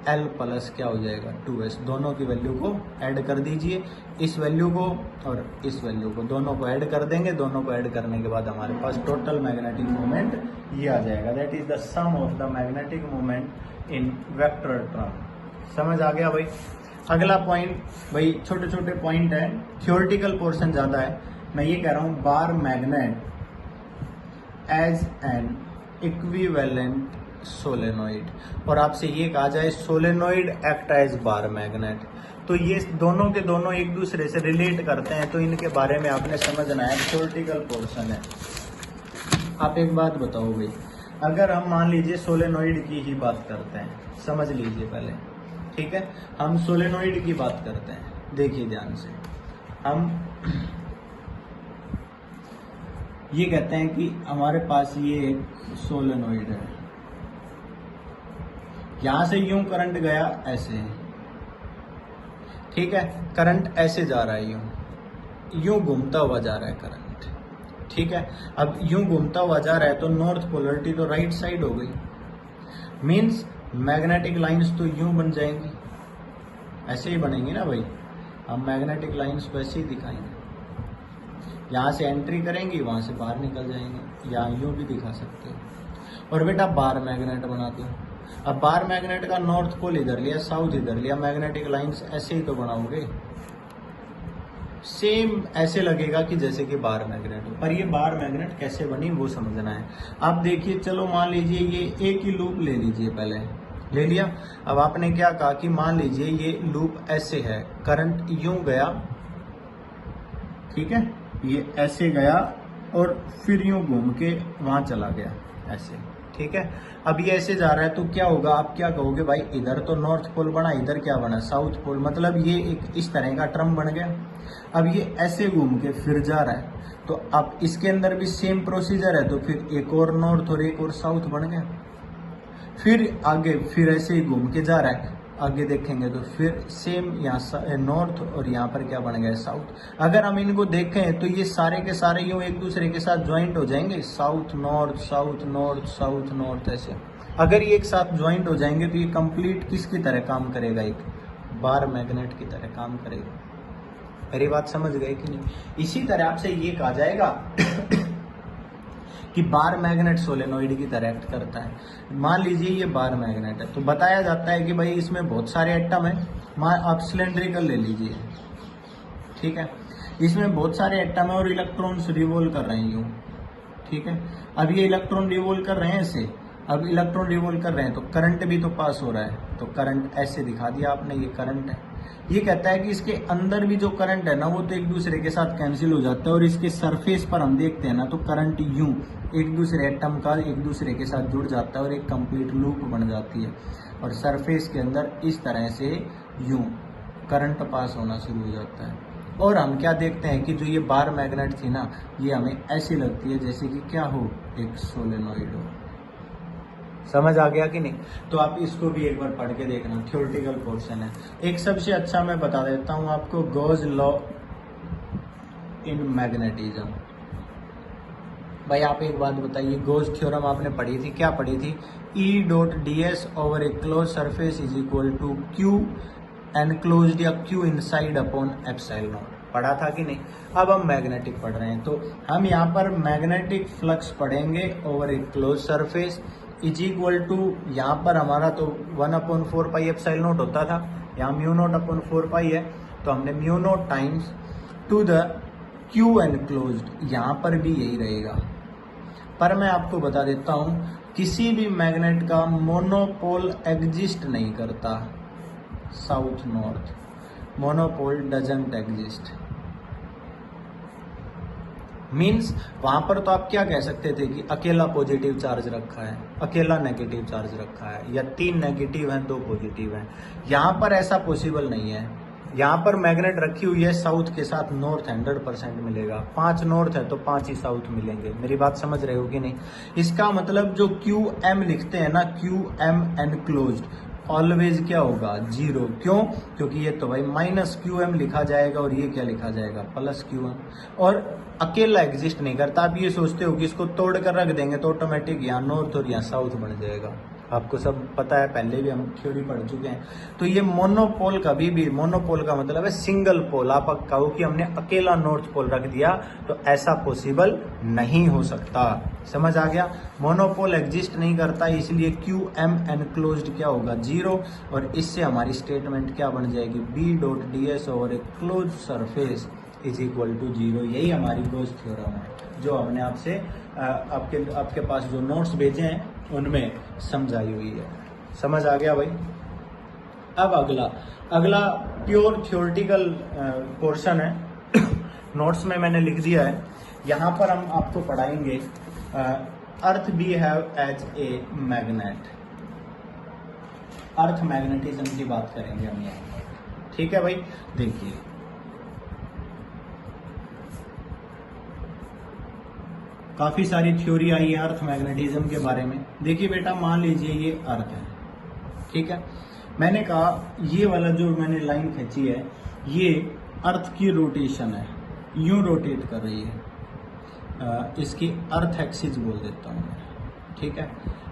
A: एल प्लस क्या हो जाएगा 2s। दोनों की वैल्यू को ऐड कर दीजिए, इस वैल्यू को और इस वैल्यू को, दोनों को ऐड कर देंगे। दोनों को ऐड करने के बाद हमारे पास टोटल मैग्नेटिक मोमेंट ये आ जाएगा, that is the sum of the magnetic moment in vector term. समझ आ गया भाई? अगला पॉइंट, भाई छोटे छोटे पॉइंट है, थियोरेटिकल पोर्शन ज्यादा है। मैं ये कह रहा हूं, bar magnet as an equivalent solenoid, और आपसे ये कहा जाए solenoid act as bar magnet, तो ये दोनों के दोनों एक दूसरे से रिलेट करते हैं, तो इनके बारे में आपने समझना है, थियोरेटिकल पोर्शन है। आप एक बात बताओ भाई, अगर हम मान लीजिए सोलेनोइड की ही बात करते हैं, समझ लीजिए पहले, ठीक है, हम सोलेनोइड की बात करते हैं, देखिए ध्यान से, हम ये कहते हैं कि हमारे पास ये एक सोलेनोइड है, यहां से यूं करंट गया ऐसे, ठीक है, करंट ऐसे जा रहा है, यूं घूमता हुआ जा रहा है करंट, ठीक है। अब यूं घूमता हुआ जा रहा है तो नॉर्थ पोलरिटी तो राइट साइड हो गई, मींस मैग्नेटिक लाइंस तो यूं बन जाएंगी, ऐसे ही बनेंगी ना भाई, हम मैग्नेटिक लाइंस को ऐसे ही दिखाएंगे, यहां से एंट्री करेंगी, वहां से बाहर निकल जाएंगे, या यूं भी दिखा सकते हो। और बेटा बार मैग्नेट बना दो, अब बार मैग्नेट का नॉर्थ पोल इधर लिया, साउथ इधर लिया, मैग्नेटिक लाइंस ऐसे ही तो बनाओगे, सेम ऐसे लगेगा कि जैसे कि बार मैग्नेट हो। पर ये बार मैग्नेट कैसे बनी वो समझना है। आप देखिए, चलो मान लीजिए ये एक ही लूप ले लीजिए, पहले ले लिया। अब आपने क्या कहा कि मान लीजिए ये लूप ऐसे है, करंट यूं गया, ठीक है, ये ऐसे गया और फिर यूं घूम के वहां चला गया ऐसे, ठीक है। अब ये ऐसे जा रहा है तो क्या होगा, आप क्या कहोगे भाई, इधर तो नॉर्थ पोल बना, इधर क्या बना, साउथ पोल, मतलब ये एक इस तरह का टर्म बन गया। अब ये ऐसे घूम के फिर जा रहा है, तो अब इसके अंदर भी सेम प्रोसीजर है, तो फिर एक और नॉर्थ और एक और साउथ बन गया। फिर आगे फिर ऐसे ही घूम के जा रहा है, आगे देखेंगे तो फिर सेम यहाँ नॉर्थ और यहाँ पर क्या बन गया, साउथ। अगर हम इनको देखें तो ये सारे के सारे यूं एक दूसरे के साथ ज्वाइंट हो जाएंगे, south north south north south north ऐसे। अगर ये एक साथ ज्वाइंट हो जाएंगे तो ये कंप्लीट किसकी तरह काम करेगा, एक बार मैग्नेट की तरह काम करेगा। मेरी बात समझ गए कि नहीं? इसी तरह आपसे ये कहा जाएगा कि बार मैग्नेट सोलेनोइड की तरह एक्ट करता है। मान लीजिए ये बार मैग्नेट है, तो बताया जाता है कि भाई इसमें बहुत सारे एटम है, आप सिलेंड्रिकल ले लीजिए, ठीक है, इसमें बहुत सारे एटम है और इलेक्ट्रॉन्स रिवॉल्व कर रहे हैं यूं, ठीक है। अब ये इलेक्ट्रॉन रिवॉल्व कर रहे हैं ऐसे, अब इलेक्ट्रॉन रिवॉल्व कर रहे हैं तो करंट भी तो पास हो रहा है, तो करंट ऐसे दिखा दिया आपने, ये करंट है। ये कहता है कि इसके अंदर भी जो करंट है ना, वो तो एक दूसरे के साथ कैंसिल हो जाता है, और इसके सरफेस पर हम देखते हैं ना तो करंट यूं एक दूसरे एटम का एक दूसरे के साथ जुड़ जाता है और एक कंप्लीट लूप बन जाती है, और सरफेस के अंदर इस तरह से यूं करंट पास होना शुरू हो जाता है। और हम क्या देखते हैं कि जो ये बार मैग्नेट थी ना, ये हमें ऐसी लगती है जैसे कि क्या हो, एक सोलेनोइड हो। समझ आ गया कि नहीं? तो आप इसको भी एक बार पढ़ के देखना, थ्योरेटिकल पोर्शन है। एक सबसे अच्छा मैं बता देता हूं आपको, गॉस लॉ इन मैग्नेटिज्म। भाई आप एक बात बताइए, गॉस थ्योरम आपने पढ़ी थी, क्या पढ़ी थी, E.ds over a close surface is equal to Q enclosed या Q इनसाइड अपॉन एप्सिलॉन, पढ़ा था कि नहीं? अब हम मैग्नेटिक पढ़ रहे हैं, तो हम यहाँ पर मैग्नेटिक फ्लक्स पढ़ेंगे over a close surface is equal to, यहाँ पर हमारा तो 1/4 पाई एप्सिलॉन नॉट होता था, यहाँ म्यू नॉट अपॉन 4 पाई है, तो हमने mu naught times to the Q enclosed, यहाँ पर भी यही रहेगा। पर मैं आपको बता देता हूँ किसी भी मैग्नेट का मोनोपोल एग्जिस्ट नहीं करता, south north monopole doesn't exist. Means वहां पर तो आप क्या कह सकते थे कि अकेला पॉजिटिव चार्ज रखा है, अकेला नेगेटिव चार्ज रखा है, या 3 नेगेटिव हैं 2 पॉजिटिव हैं। यहाँ पर ऐसा पॉसिबल नहीं है। यहाँ पर मैग्नेट रखी हुई है साउथ के साथ नॉर्थ 100% मिलेगा, 5 नॉर्थ है तो 5 ही साउथ मिलेंगे। मेरी बात समझ रहे हो कि नहीं? इसका मतलब जो क्यू एम लिखते हैं ना, क्यू एम एनक्लोज्ड, ऑलवेज क्या होगा 0। क्यों? क्योंकि ये तो भाई माइनस क्यू एम लिखा जाएगा और ये क्या लिखा जाएगा प्लस क्यू एम, और अकेला एग्जिस्ट नहीं करता। आप ये सोचते हो कि इसको तोड़ कर रख देंगे तो ऑटोमेटिक यहाँ नॉर्थ और यहाँ साउथ बन जाएगा। आपको सब पता है, पहले भी हम थ्योरी पढ़ चुके हैं। तो ये मोनोपोल कभी भी, मोनोपोल का मतलब है सिंगल पोल। आप कहो कि हमने अकेला नॉर्थ पोल रख दिया तो ऐसा पॉसिबल नहीं हो सकता। समझ आ गया? मोनोपोल एग्जिस्ट नहीं करता, इसलिए क्यू एम एनक्लोज्ड क्या होगा 0, और इससे हमारी स्टेटमेंट क्या बन जाएगी B dot D S over a close surface is equal to 0। यही हमारी गॉस थ्योरम है जो हमने आपसे आपके पास जो नोट्स भेजे हैं उनमें समझाई हुई है। समझ आ गया भाई? अब अगला प्योर थ्योरेटिकल पोर्शन है। नोट्स में मैंने लिख दिया है, यहाँ पर हम आपको पढ़ाएंगे earth behave as a magnet. Earth magnetism की बात करेंगे हम यहाँ। ठीक है भाई? देखिए काफी सारी थ्योरी आई है अर्थ मैग्नेटिज्म के बारे में। देखिए बेटा, मान लीजिए ये अर्थ है, ठीक है। मैंने कहा ये वाला जो मैंने लाइन खींची है ये अर्थ की रोटेशन है, यूं रोटेट कर रही है। इसकी अर्थ एक्सिस बोल देता हूं मैं, ठीक है।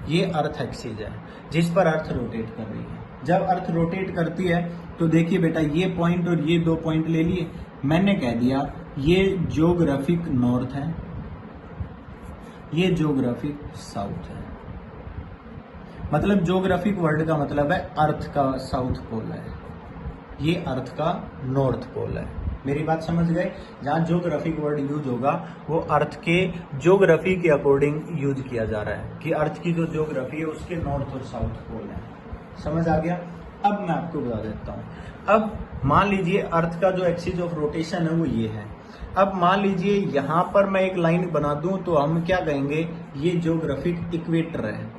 A: ये अर्थ एक्सिस है जिस पर अर्थ रोटेट कर रही है। जब अर्थ रोटेट करती है तो देखिए बेटा, ये पॉइंट और ये 2 पॉइंट ले लिए। मैंने कह दिया ये ज्योग्राफिक नॉर्थ है, ये ज्योग्राफिक साउथ है। मतलब ज्योग्राफिक वर्ड का मतलब है अर्थ का साउथ पोल है, ये अर्थ का नॉर्थ पोल है। मेरी बात समझ गए? जहां ज्योग्राफिक वर्ड यूज होगा वो अर्थ के ज्योग्राफी के अकॉर्डिंग यूज किया जा रहा है कि अर्थ की जो ज्योग्राफी है उसके नॉर्थ और साउथ पोल है। समझ आ गया? अब मैं आपको बता देता हूं। अब मान लीजिए अर्थ का जो एक्सिस ऑफ रोटेशन है वो ये है। अब मान लीजिए यहां पर मैं एक लाइन बना दूं तो हम क्या कहेंगे, ये ज्योग्राफिक इक्वेटर है।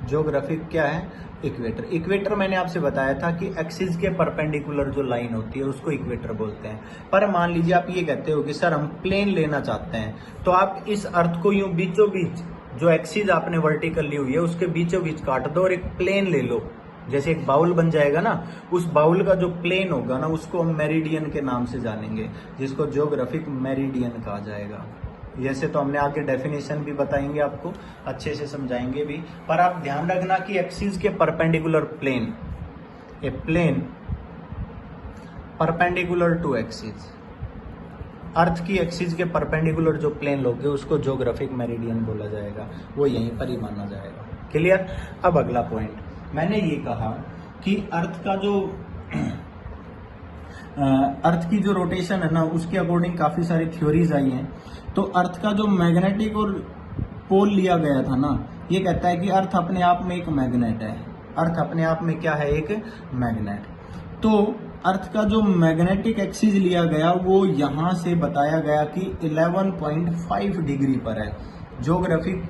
A: ज्योग्राफिक क्या है? इक्वेटर। इक्वेटर मैंने आपसे बताया था कि एक्सिस के परपेंडिकुलर जो लाइन होती है उसको इक्वेटर बोलते हैं। पर मान लीजिए आप ये कहते हो कि सर हम प्लेन लेना चाहते हैं, तो आप इस अर्थ को यूं बीचों बीच जो एक्सिस आपने वर्टिकल ली हुई है उसके बीचों बीच काट दो और एक प्लेन ले लो। जैसे एक बाउल बन जाएगा ना, उस बाउल का जो प्लेन होगा ना उसको हम मेरिडियन के नाम से जानेंगे, जिसको ज्योग्राफिक मेरिडियन कहा जाएगा। जैसे तो हमने आगे डेफिनेशन भी बताएंगे, आपको अच्छे से समझाएंगे भी। पर आप ध्यान रखना कि एक्सिस के perpendicular plane, a plane perpendicular to axis, अर्थ की एक्सिस के परपेंडिकुलर जो प्लेन लोगे उसको ज्योग्राफिक मेरिडियन बोला जाएगा, वो यहीं पर ही माना जाएगा। क्लियर? अब अगला पॉइंट, मैंने ये कहा कि अर्थ का जो अर्थ की जो रोटेशन है ना उसके अकॉर्डिंग काफी सारी थ्योरीज आई हैं। तो अर्थ का जो मैग्नेटिक और पोल लिया गया था ना, ये कहता है कि अर्थ अपने आप में एक मैग्नेट है। अर्थ अपने आप में क्या है? एक मैग्नेट। तो अर्थ का जो मैग्नेटिक एक्सिस लिया गया वो यहां से बताया गया कि 11.5 डिग्री पर है। ज्योग्राफिक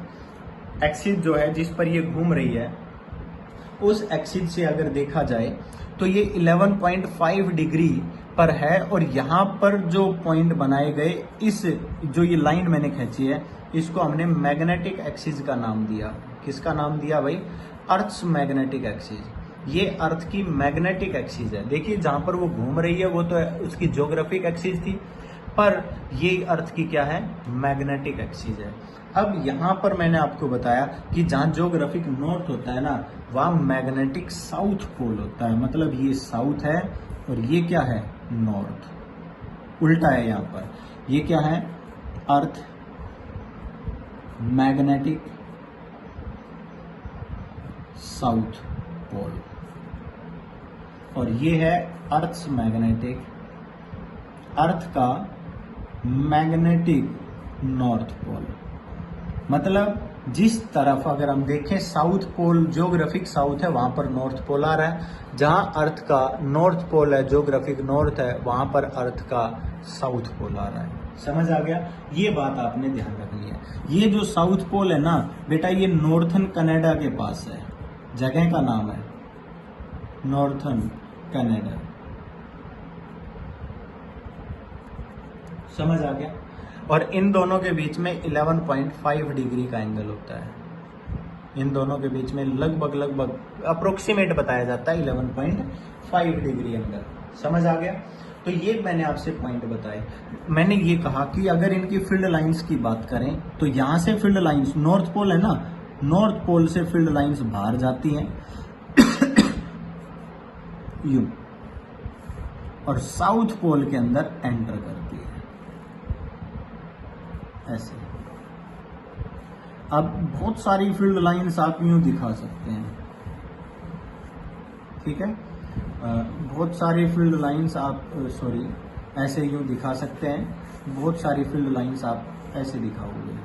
A: एक्सिस जो है जिस पर ये घूम रही है उस एक्सिस से अगर देखा जाए तो ये 11.5 डिग्री पर है, और यहाँ पर जो पॉइंट बनाए गए, इस जो ये लाइन मैंने खींची है इसको हमने मैग्नेटिक एक्सिस का नाम दिया। किसका नाम दिया भाई? Earth's magnetic axis. ये अर्थ की मैग्नेटिक एक्सिस है। देखिए जहां पर वो घूम रही है वो तो उसकी ज्योग्राफिक एक्सिस थी, पर ये अर्थ की क्या है? मैग्नेटिक एक्सिस है। अब यहाँ पर मैंने आपको बताया कि जहां ज्योग्राफिक नॉर्थ होता है ना वहां मैग्नेटिक साउथ पोल होता है। मतलब ये साउथ है और ये क्या है? नॉर्थ। उल्टा है यहाँ पर, ये क्या है? Earth magnetic south pole. और ये है अर्थ्स मैग्नेटिक, अर्थ का मैग्नेटिक नॉर्थ पोल। मतलब जिस तरफ अगर हम देखें साउथ पोल, ज्योग्राफिक साउथ है, वहां पर नॉर्थ पोल आ रहा है। जहां अर्थ का नॉर्थ पोल है, ज्योग्राफिक नॉर्थ है, वहां पर अर्थ का साउथ पोल आ रहा है। समझ आ गया? ये बात आपने ध्यान रखनी है। ये जो साउथ पोल है ना बेटा, ये नॉर्थन कनाडा के पास है। जगह का नाम है नॉर्थन कनाडा। समझ आ गया? और इन दोनों के बीच में 11.5 डिग्री का एंगल होता है। इन दोनों के बीच में लगभग अप्रोक्सीमेट बताया जाता है 11.5 डिग्री एंगल। समझ आ गया? तो ये मैंने आपसे पॉइंट बताए। मैंने ये कहा कि अगर इनकी फील्ड लाइंस की बात करें तो यहां से फील्ड लाइंस, नॉर्थ पोल है ना, नॉर्थ पोल से फील्ड लाइंस बाहर जाती हैं यूं, और साउथ पोल के अंदर एंटर करती है ऐसे। अब बहुत सारी फील्ड लाइंस आप यूं दिखा सकते हैं, ठीक है? बहुत सारी फील्ड लाइंस आप ऐसे यूं दिखा सकते हैं। बहुत सारी फील्ड लाइंस आप ऐसे दिखाओगे,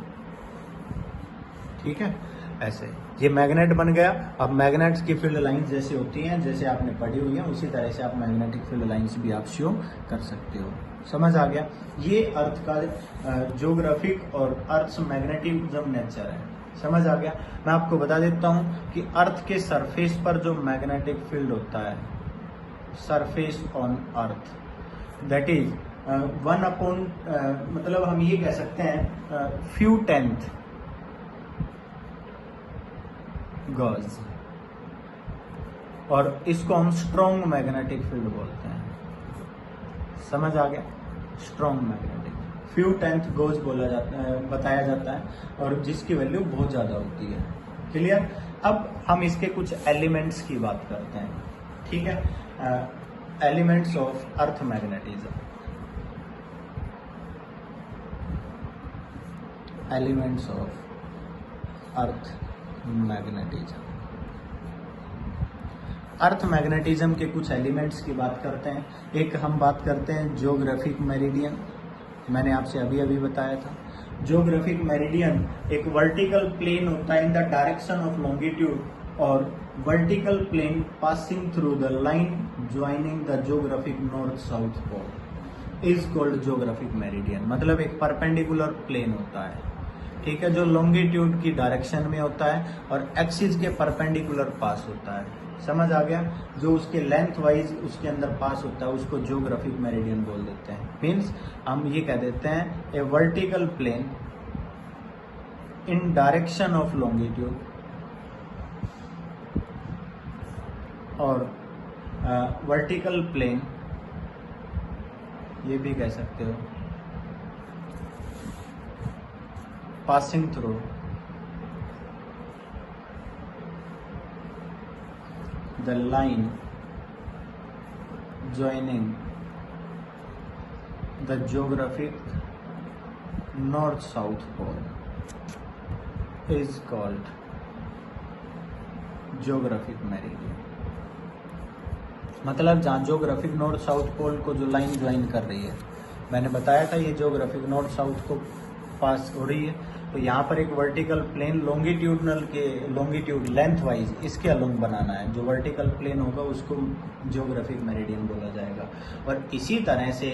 A: ठीक है? ऐसे ये मैग्नेट बन गया। अब मैग्नेट्स की फील्ड लाइंस जैसे होती हैं, जैसे आपने पढ़ी हुई है, उसी तरह से आप मैग्नेटिक फील्ड लाइंस भी आप शो कर सकते हो। समझ आ गया? ये अर्थ का ज्योग्राफिक और अर्थ मैग्नेटिज्म नेचर है। समझ आ गया? मैं आपको बता देता हूं कि अर्थ के सरफेस पर जो मैग्नेटिक फील्ड होता है, surface on earth, that is 1/, मतलब हम ये कह सकते हैं फ्यू टेंथ गॉज, और इसको हम स्ट्रॉन्ग मैग्नेटिक फील्ड बोलते हैं। समझ आ गया? Strong magnetic few tenth gauss बोला जाता है, बताया जाता है, और जिसकी वैल्यू बहुत ज्यादा होती है। क्लियर? अब हम इसके कुछ एलिमेंट्स की बात करते हैं, ठीक है? Elements of earth magnetism. Elements of earth magnetism. Earth magnetism के कुछ एलिमेंट्स की बात करते हैं। एक हम बात करते हैं ज्योग्राफिक मेरिडियन। मैंने आपसे अभी अभी बताया था, ज्योग्राफिक मेरिडियन एक वर्टिकल प्लेन होता है in the direction of longitude, और vertical plane passing through the line joining the geographic north south pole is called geographic meridian. मतलब एक परपेंडिकुलर प्लेन होता है, ठीक है, जो लॉन्गिट्यूड की डायरेक्शन में होता है और एक्सिस के परपेंडिकुलर पास होता है। समझ आ गया? जो उसके लेंथ वाइज उसके अंदर पास होता है उसको ज्योग्राफिक मेरिडियन बोल देते हैं। मीन्स हम ये कह देते हैं a vertical plane in direction of longitude, और वर्टिकल प्लेन ये भी कह सकते हो passing through the line joining the geographic north-south pole is called geographic meridian। मतलब जहाँ ज्योग्राफिक नॉर्थ साउथ पोल को जो लाइन ज्वाइन कर रही है, मैंने बताया था ये ज्योग्राफिक नॉर्थ साउथ को पास हो रही है, तो यहाँ पर एक वर्टिकल प्लेन लॉन्गिट्यूडनल के लॉन्गिट्यूड लेंथ वाइज इसके अलोंग बनाना है। जो वर्टिकल प्लेन होगा उसको ज्योग्राफिक मेरिडियन बोला जाएगा। और इसी तरह से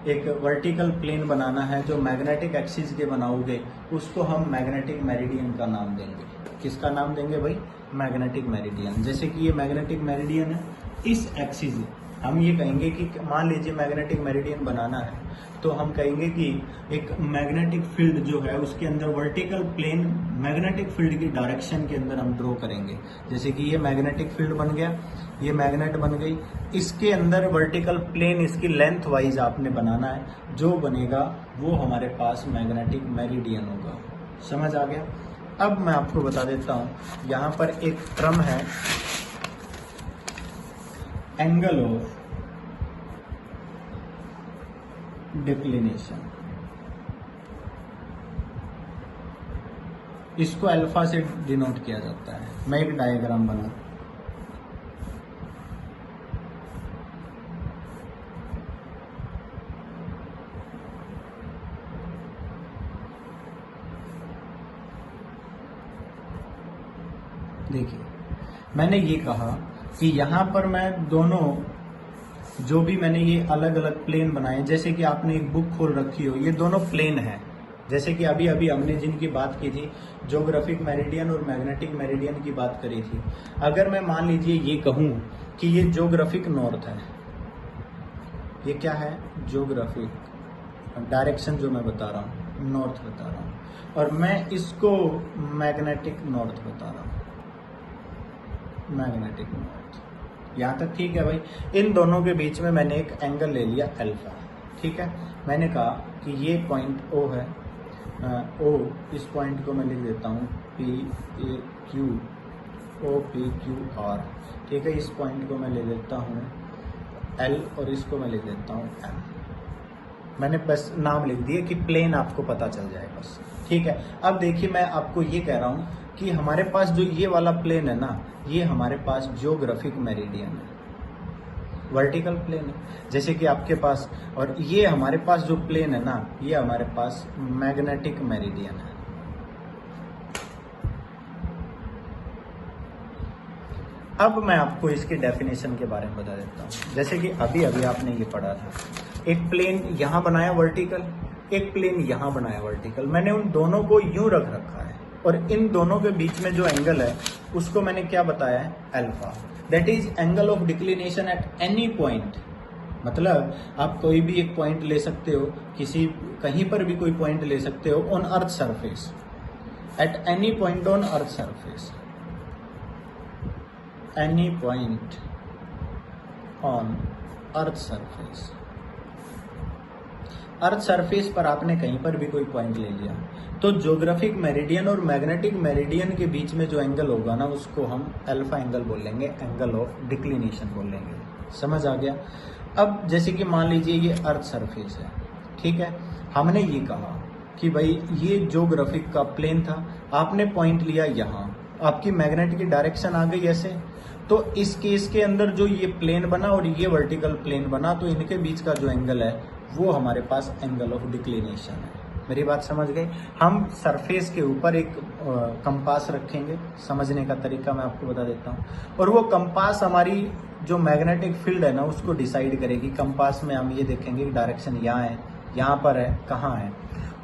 A: एक वर्टिकल प्लेन बनाना है जो मैग्नेटिक एक्सिस के बनाओगे, उसको हम मैग्नेटिक मेरिडियन का नाम देंगे। किसका नाम देंगे भाई? Magnetic meridian. जैसे कि ये मैग्नेटिक मेरिडियन है, इस एक्सिस हम ये कहेंगे कि मान लीजिए मैग्नेटिक मेरिडियन बनाना है, तो हम कहेंगे कि एक मैग्नेटिक फील्ड जो है उसके अंदर वर्टिकल प्लेन मैग्नेटिक फील्ड की डायरेक्शन के अंदर हम ड्रॉ करेंगे। जैसे कि ये मैग्नेटिक फील्ड बन गया, ये मैग्नेट बन गई, इसके अंदर वर्टिकल प्लेन इसकी लेंथ वाइज आपने बनाना है, जो बनेगा वो हमारे पास मैग्नेटिक मेरिडियन होगा। समझ आ गया? अब मैं आपको बता देता हूँ, यहाँ पर एक टर्म है एंगल ऑफ डिक्लिनेशन। इसको अल्फा से डिनोट किया जाता है। मैं एक डायग्राम बना, देखिए मैंने ये कहा कि यहाँ पर मैं दोनों जो भी मैंने ये अलग अलग प्लेन बनाए, जैसे कि आपने एक बुक खोल रखी हो, ये दोनों प्लेन हैं। जैसे कि अभी अभी हमने जिनकी बात की थी, ज्योग्राफिक मेरिडियन और मैग्नेटिक मेरिडियन की बात करी थी। अगर मैं मान लीजिए ये कहूँ कि ये ज्योग्राफिक नॉर्थ है, ये क्या है, ज्योग्राफिक डायरेक्शन जो मैं बता रहा हूँ नॉर्थ बता रहा हूँ, और मैं इसको मैग्नेटिक नॉर्थ बता रहा हूँ, मैग्नेटिक नॉर्थ। यहाँ तक ठीक है भाई। इन दोनों के बीच में मैंने एक एंगल ले लिया अल्फा, ठीक है। मैंने कहा कि ये पॉइंट ओ है, ओ, इस पॉइंट को मैं लिख देता हूँ P A Q, O P Q R, ठीक है। इस पॉइंट को मैं ले देता हूँ एल और इसको मैं लिख देता हूँ एम। मैंने बस नाम लिख दिए कि प्लेन आपको पता चल जाए बस, ठीक है। अब देखिए मैं आपको ये कह रहा हूँ कि हमारे पास जो ये वाला प्लेन है ना, ये हमारे पास ज्योग्राफिक मेरिडियन है, वर्टिकल प्लेन है, जैसे कि आपके पास। और ये हमारे पास जो प्लेन है ना, ये हमारे पास मैग्नेटिक मेरिडियन है। अब मैं आपको इसकी डेफिनेशन के बारे में बता देता हूँ। जैसे कि अभी अभी आपने ये पढ़ा था, एक प्लेन यहाँ बनाया वर्टिकल, एक प्लेन यहाँ बनाया वर्टिकल। मैंने उन दोनों को यूं रख रखा है, और इन दोनों के बीच में जो एंगल है उसको मैंने क्या बताया है, alpha. That is angle of declination at any point. मतलब आप कोई भी एक पॉइंट ले सकते हो, कहीं पर भी कोई पॉइंट ले सकते हो on earth surface, at any point on earth surface, any point on earth surface. Earth surface पर आपने कहीं पर भी कोई पॉइंट ले लिया, तो ज्योग्राफिक मेरिडियन और मैग्नेटिक मेरिडियन के बीच में जो एंगल होगा ना, उसको हम अल्फा एंगल बोलेंगे, एंगल ऑफ डिक्लिनेशन बोलेंगे। समझ आ गया। अब जैसे कि मान लीजिए ये अर्थ सरफेस है, ठीक है। हमने ये कहा कि भाई ये ज्योग्राफिक का प्लेन था, आपने पॉइंट लिया यहाँ, आपकी मैग्नेट की डायरेक्शन आ गई ऐसे, तो इस केस के अंदर जो ये प्लेन बना और ये वर्टिकल प्लेन बना, तो इनके बीच का जो एंगल है वो हमारे पास एंगल ऑफ डिक्लिनेशन है। मेरी बात समझ गए। हम सरफेस के ऊपर एक कंपास रखेंगे, समझने का तरीका मैं आपको बता देता हूँ, और वो कंपास हमारी जो मैग्नेटिक फील्ड है ना उसको डिसाइड करेगी। कंपास में हम ये देखेंगे कि डायरेक्शन यहाँ है, यहाँ पर है, कहाँ है।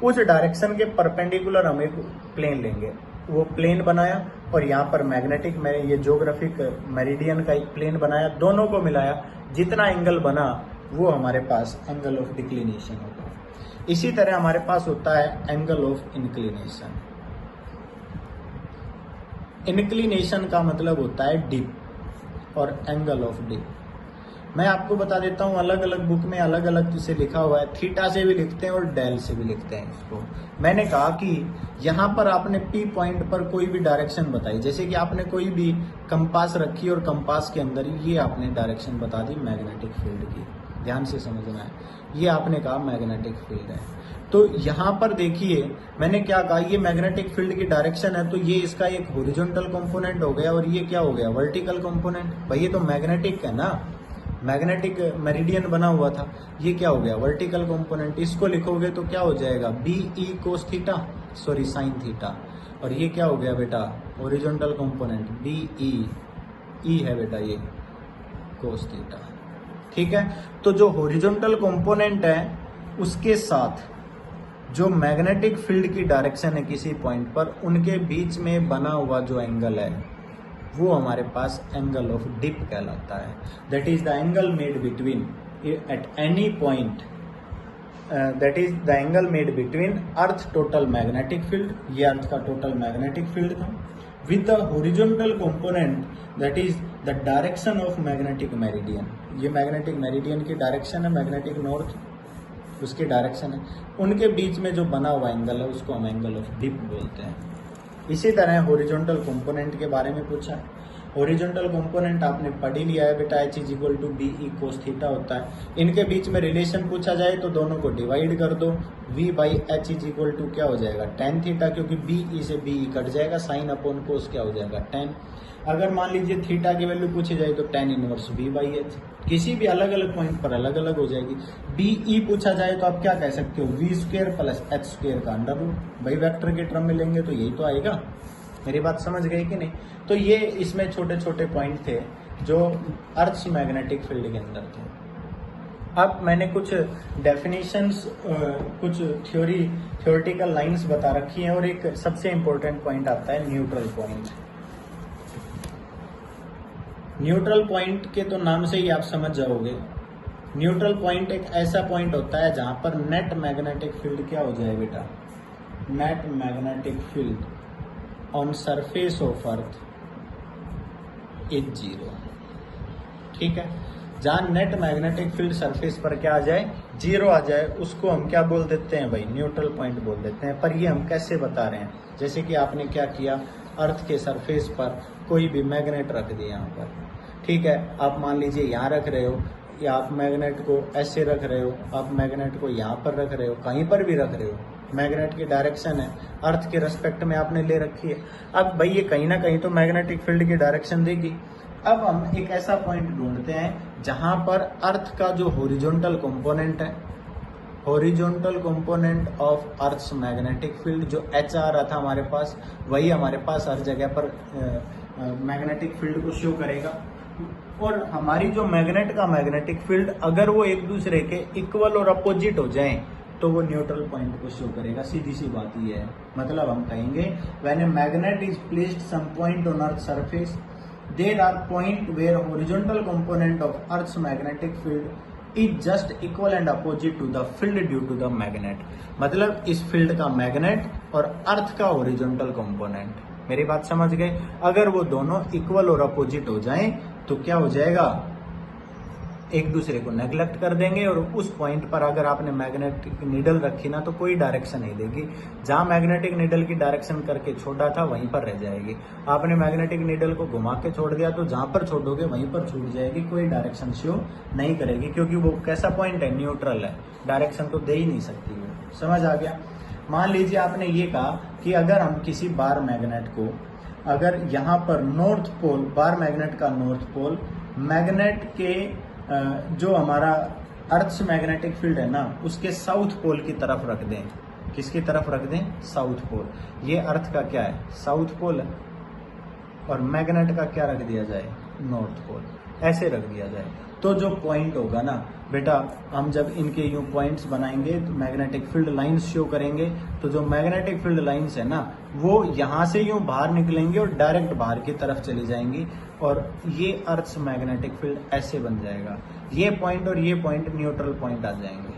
A: उस डायरेक्शन के परपेंडिकुलर हम एक प्लेन लेंगे, वो प्लेन बनाया, और यहाँ पर मैग्नेटिक ये ज्योग्राफिक मेरिडियन का एक प्लेन बनाया, दोनों को मिलाया, जितना एंगल बना वो हमारे पास एंगल ऑफ डिक्लिनेशन होता है। इसी तरह हमारे पास होता है एंगल ऑफ इंक्लिनेशन। इंक्लिनेशन का मतलब होता है डिप, और एंगल ऑफ डिप मैं आपको बता देता हूँ, अलग अलग बुक में अलग अलग से लिखा हुआ है। थीटा से भी लिखते हैं और डेल से भी लिखते हैं इसको। मैंने कहा कि यहाँ पर आपने पी पॉइंट पर कोई भी डायरेक्शन बताई, जैसे कि आपने कोई भी कंपास रखी और कंपास के अंदर ये आपने डायरेक्शन बता दी मैग्नेटिक फील्ड की, ध्यान से समझना है। ये आपने कहा मैग्नेटिक फील्ड है, तो यहाँ पर देखिए मैंने क्या कहा, ये मैग्नेटिक फील्ड की डायरेक्शन है, तो ये इसका एक हॉरिजॉन्टल कंपोनेंट हो गया, और ये क्या हो गया, वर्टिकल कंपोनेंट। भाई ये तो मैग्नेटिक है ना, मैग्नेटिक मेरिडियन बना हुआ था, ये क्या हो गया, वर्टिकल कंपोनेंट। इसको लिखोगे तो क्या हो जाएगा, B E cos theta, sorry sine theta, और ये क्या हो गया बेटा, हॉरिजॉन्टल कंपोनेंट, बी ई है बेटा ये कोस थीटा, ठीक है। तो जो हॉरिजॉन्टल कंपोनेंट है उसके साथ जो मैग्नेटिक फील्ड की डायरेक्शन है किसी पॉइंट पर, उनके बीच में बना हुआ जो एंगल है वो हमारे पास एंगल ऑफ डिप कहलाता है। That is the angle made between at any point, that is the angle made between earth total magnetic field, ये अर्थ का टोटल मैग्नेटिक फील्ड था, with the horizontal component that is the direction of magnetic meridian. ये मैग्नेटिक मेरिडियन की डायरेक्शन है, मैग्नेटिक नॉर्थ उसकी डायरेक्शन है, उनके बीच में जो बना हुआ एंगल है उसको हम एंगल ऑफ डिप बोलते हैं। इसी तरह हॉरिजॉन्टल कंपोनेंट के बारे में पूछा है। हॉरिजॉन्टल कंपोनेंट आपने पढ़ ही लिया है बेटा, H is equal to B E cos theta होता है। इनके बीच में रिलेशन पूछा जाए तो दोनों को डिवाइड कर दो, v by H is equal to क्या हो जाएगा, टेन थीटा, क्योंकि बी ई से बी ई कट जाएगा, साइन अपॉन कोस क्या हो जाएगा, टेन। अगर मान लीजिए थीटा की वैल्यू पूछी जाए तो tan inverse v by H, किसी भी अलग अलग पॉइंट पर अलग अलग हो जाएगी। बी ई पूछा जाए तो आप क्या कह सकते हो, V square plus H square का अंडर रूट, भाई वेक्टर के टर्म में लेंगे तो यही तो आएगा। मेरी बात समझ गई कि नहीं? तो ये इसमें छोटे छोटे पॉइंट थे जो अर्थ मैग्नेटिक फील्ड के अंदर थे। अब मैंने कुछ डेफिनेशंस, कुछ थ्योरेटिकल लाइंस बता रखी हैं और एक सबसे इंपॉर्टेंट पॉइंट आता है न्यूट्रल पॉइंट। न्यूट्रल पॉइंट के तो नाम से ही आप समझ जाओगे, न्यूट्रल पॉइंट एक ऐसा पॉइंट होता है जहां पर नेट मैग्नेटिक फील्ड क्या हो जाए बेटा, net magnetic field on surface of earth is zero. ठीक है, जहां नेट मैग्नेटिक फील्ड सरफेस पर क्या आ जाए, जीरो आ जाए, उसको हम क्या बोल देते हैं भाई, न्यूट्रल पॉइंट बोल देते हैं। पर ये हम कैसे बता रहे हैं, जैसे कि आपने क्या किया, अर्थ के सरफेस पर कोई भी मैग्नेट रख दिया यहाँ पर, ठीक है, आप मान लीजिए यहाँ रख रहे हो, या आप मैग्नेट को ऐसे रख रहे हो, आप मैग्नेट को यहाँ पर रख रहे हो, कहीं पर भी रख रहे हो, मैग्नेट की डायरेक्शन है अर्थ के रेस्पेक्ट में आपने ले रखी है। अब भाई ये कहीं ना कहीं तो मैग्नेटिक फील्ड की डायरेक्शन देगी। अब हम एक ऐसा पॉइंट ढूंढते हैं जहां पर अर्थ का जो हॉरिजॉन्टल कंपोनेंट है, horizontal component of earth's magnetic field, जो एच आ रहा था हमारे पास, वही हमारे पास हर जगह पर मैग्नेटिक फील्ड को शो करेगा। और हमारी जो मैग्नेट का मैग्नेटिक फील्ड अगर वो एक दूसरे के इक्वल और अपोजिट हो जाएं तो वो न्यूट्रल पॉइंट को शो करेगा। सीधी सी बात ये है, मतलब हम कहेंगे when a magnet is placed some point on earth surface there are point where horizontal component of earth's magnetic field is just equal and opposite to the field due to the magnet. मतलब इस फील्ड का मैग्नेट और अर्थ का हॉरिजॉन्टल कंपोनेंट, मेरी बात समझ गए, अगर वो दोनों इक्वल और अपोजिट हो जाएं तो क्या हो जाएगा, एक दूसरे को नेग्लेक्ट कर देंगे। और उस पॉइंट पर अगर आपने मैग्नेटिक नीडल रखी ना तो कोई डायरेक्शन नहीं देगी, जहां मैग्नेटिक नीडल की डायरेक्शन करके छोड़ा था वहीं पर रह जाएगी। आपने मैग्नेटिक नीडल को घुमा के छोड़ दिया तो जहां पर छोड़ोगे वहीं पर छूट जाएगी, कोई डायरेक्शन शो नहीं करेगी, क्योंकि वो कैसा पॉइंट है, न्यूट्रल है, डायरेक्शन तो दे ही नहीं सकती वो। समझ आ गया? मान लीजिए आपने ये कहा कि अगर हम किसी बार मैग्नेट को, अगर यहाँ पर नॉर्थ पोल, बार मैग्नेट का नॉर्थ पोल मैग्नेट के जो हमारा अर्थ मैग्नेटिक फील्ड है ना उसके साउथ पोल की तरफ रख दें। किसकी तरफ रख दें? South pole. ये अर्थ का क्या है, साउथ पोल है, और मैग्नेट का क्या रख दिया जाए, नॉर्थ पोल, ऐसे रख दिया जाए। तो जो पॉइंट होगा ना बेटा, हम जब इनके यूं पॉइंट्स बनाएंगे तो मैग्नेटिक फील्ड लाइंस शो करेंगे, तो जो मैग्नेटिक फील्ड लाइंस है ना वो यहाँ से यूं बाहर निकलेंगे और डायरेक्ट बाहर की तरफ चली जाएंगी, और ये अर्थ मैग्नेटिक फील्ड ऐसे बन जाएगा। ये पॉइंट और ये पॉइंट न्यूट्रल पॉइंट आ जाएंगे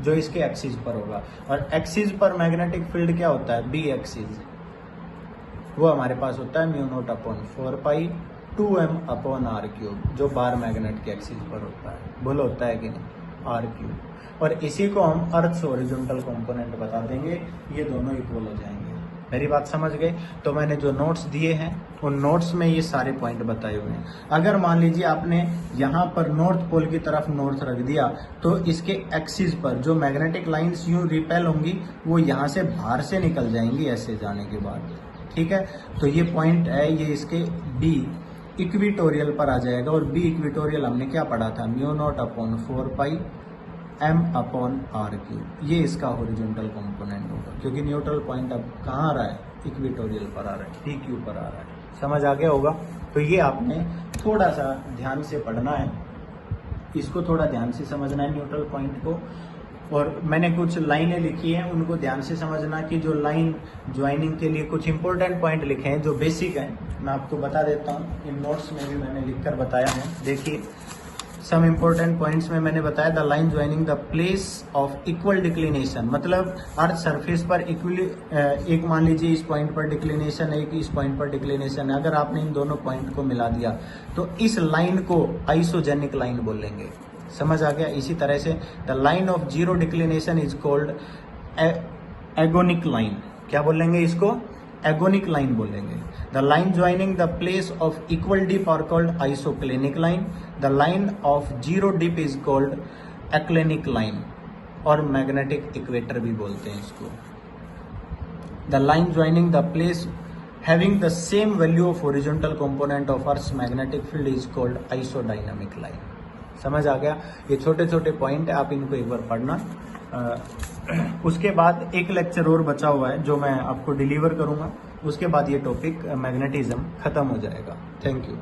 A: जो इसके एक्सिस पर होगा। और एक्सिस पर मैग्नेटिक फील्ड क्या होता है, बी एक्सिस, वो हमारे पास होता है μ0/4π 2m अपॉन r क्यूब, जो बार मैग्नेट के एक्सिस पर होता है। बोलो होता है कि नहीं, r क्यूब। और इसी को हम अर्थ हॉरिजॉन्टल कंपोनेंट बता देंगे, ये दोनों इक्वल हो जाएंगे। मेरी बात समझ गए? तो मैंने जो नोट्स दिए हैं उन नोट्स में ये सारे पॉइंट बताए हुए हैं। अगर मान लीजिए आपने यहाँ पर नॉर्थ पोल की तरफ नॉर्थ रख दिया तो इसके एक्सिस पर जो मैग्नेटिक लाइंस यूं रिपेल होंगी वो यहाँ से बाहर से निकल जाएंगी ऐसे जाने के बाद। ठीक है, तो ये पॉइंट है, ये इसके बी इक्विटोरियल पर आ जाएगा। और बी इक्विटोरियल हमने क्या पढ़ा था, μ0/4π m/r3, ये इसका हॉरिजॉन्टल कंपोनेंट होगा, क्योंकि न्यूट्रल पॉइंट अब कहाँ आ रहा है, इक्विटोरियल पर आ रहा है, टी क्यू पर आ रहा है। समझ आ गया होगा? तो ये आपने थोड़ा सा ध्यान से पढ़ना है, इसको थोड़ा ध्यान से समझना है न्यूट्रल पॉइंट को। और मैंने कुछ लाइनें लिखी हैं, उनको ध्यान से समझना कि जो लाइन ज्वाइनिंग के लिए कुछ इंपॉर्टेंट पॉइंट लिखे हैं जो बेसिक हैं, मैं आपको बता देता हूँ। इन नोट्स में भी मैंने लिखकर बताया है। देखिए, सम इम्पोर्टेंट पॉइंट्स में मैंने बताया, the line joining the place of equal declination, मतलब अर्थ सरफेस पर इक्वली, एक मान लीजिए इस पॉइंट पर डिक्लिनेशन है, एक इस पॉइंट पर डिक्लिनेशन है। अगर आपने इन दोनों पॉइंट को मिला दिया तो इस लाइन को आइसोजेनिक लाइन बोलेंगे। समझ आ गया? इसी तरह से the line of zero declination is called agonic line. क्या बोलेंगे इसको? एगोनिक लाइन बोलेंगे। The line joining the place of equal dip are called isoclinic line. The line of zero dip is called aclinic line, और मैग्नेटिक इक्वेटर भी बोलते हैं इसको। The line joining the place having the same value of horizontal component of earth magnetic field is called isodynamic line. समझ आ गया? ये छोटे छोटे पॉइंट है, आप इनको एक बार पढ़ना। उसके बाद एक लेक्चर और बचा हुआ है जो मैं आपको डिलीवर करूंगा। उसके बाद ये टॉपिक मैग्नेटिज्म खत्म हो जाएगा। Thank you.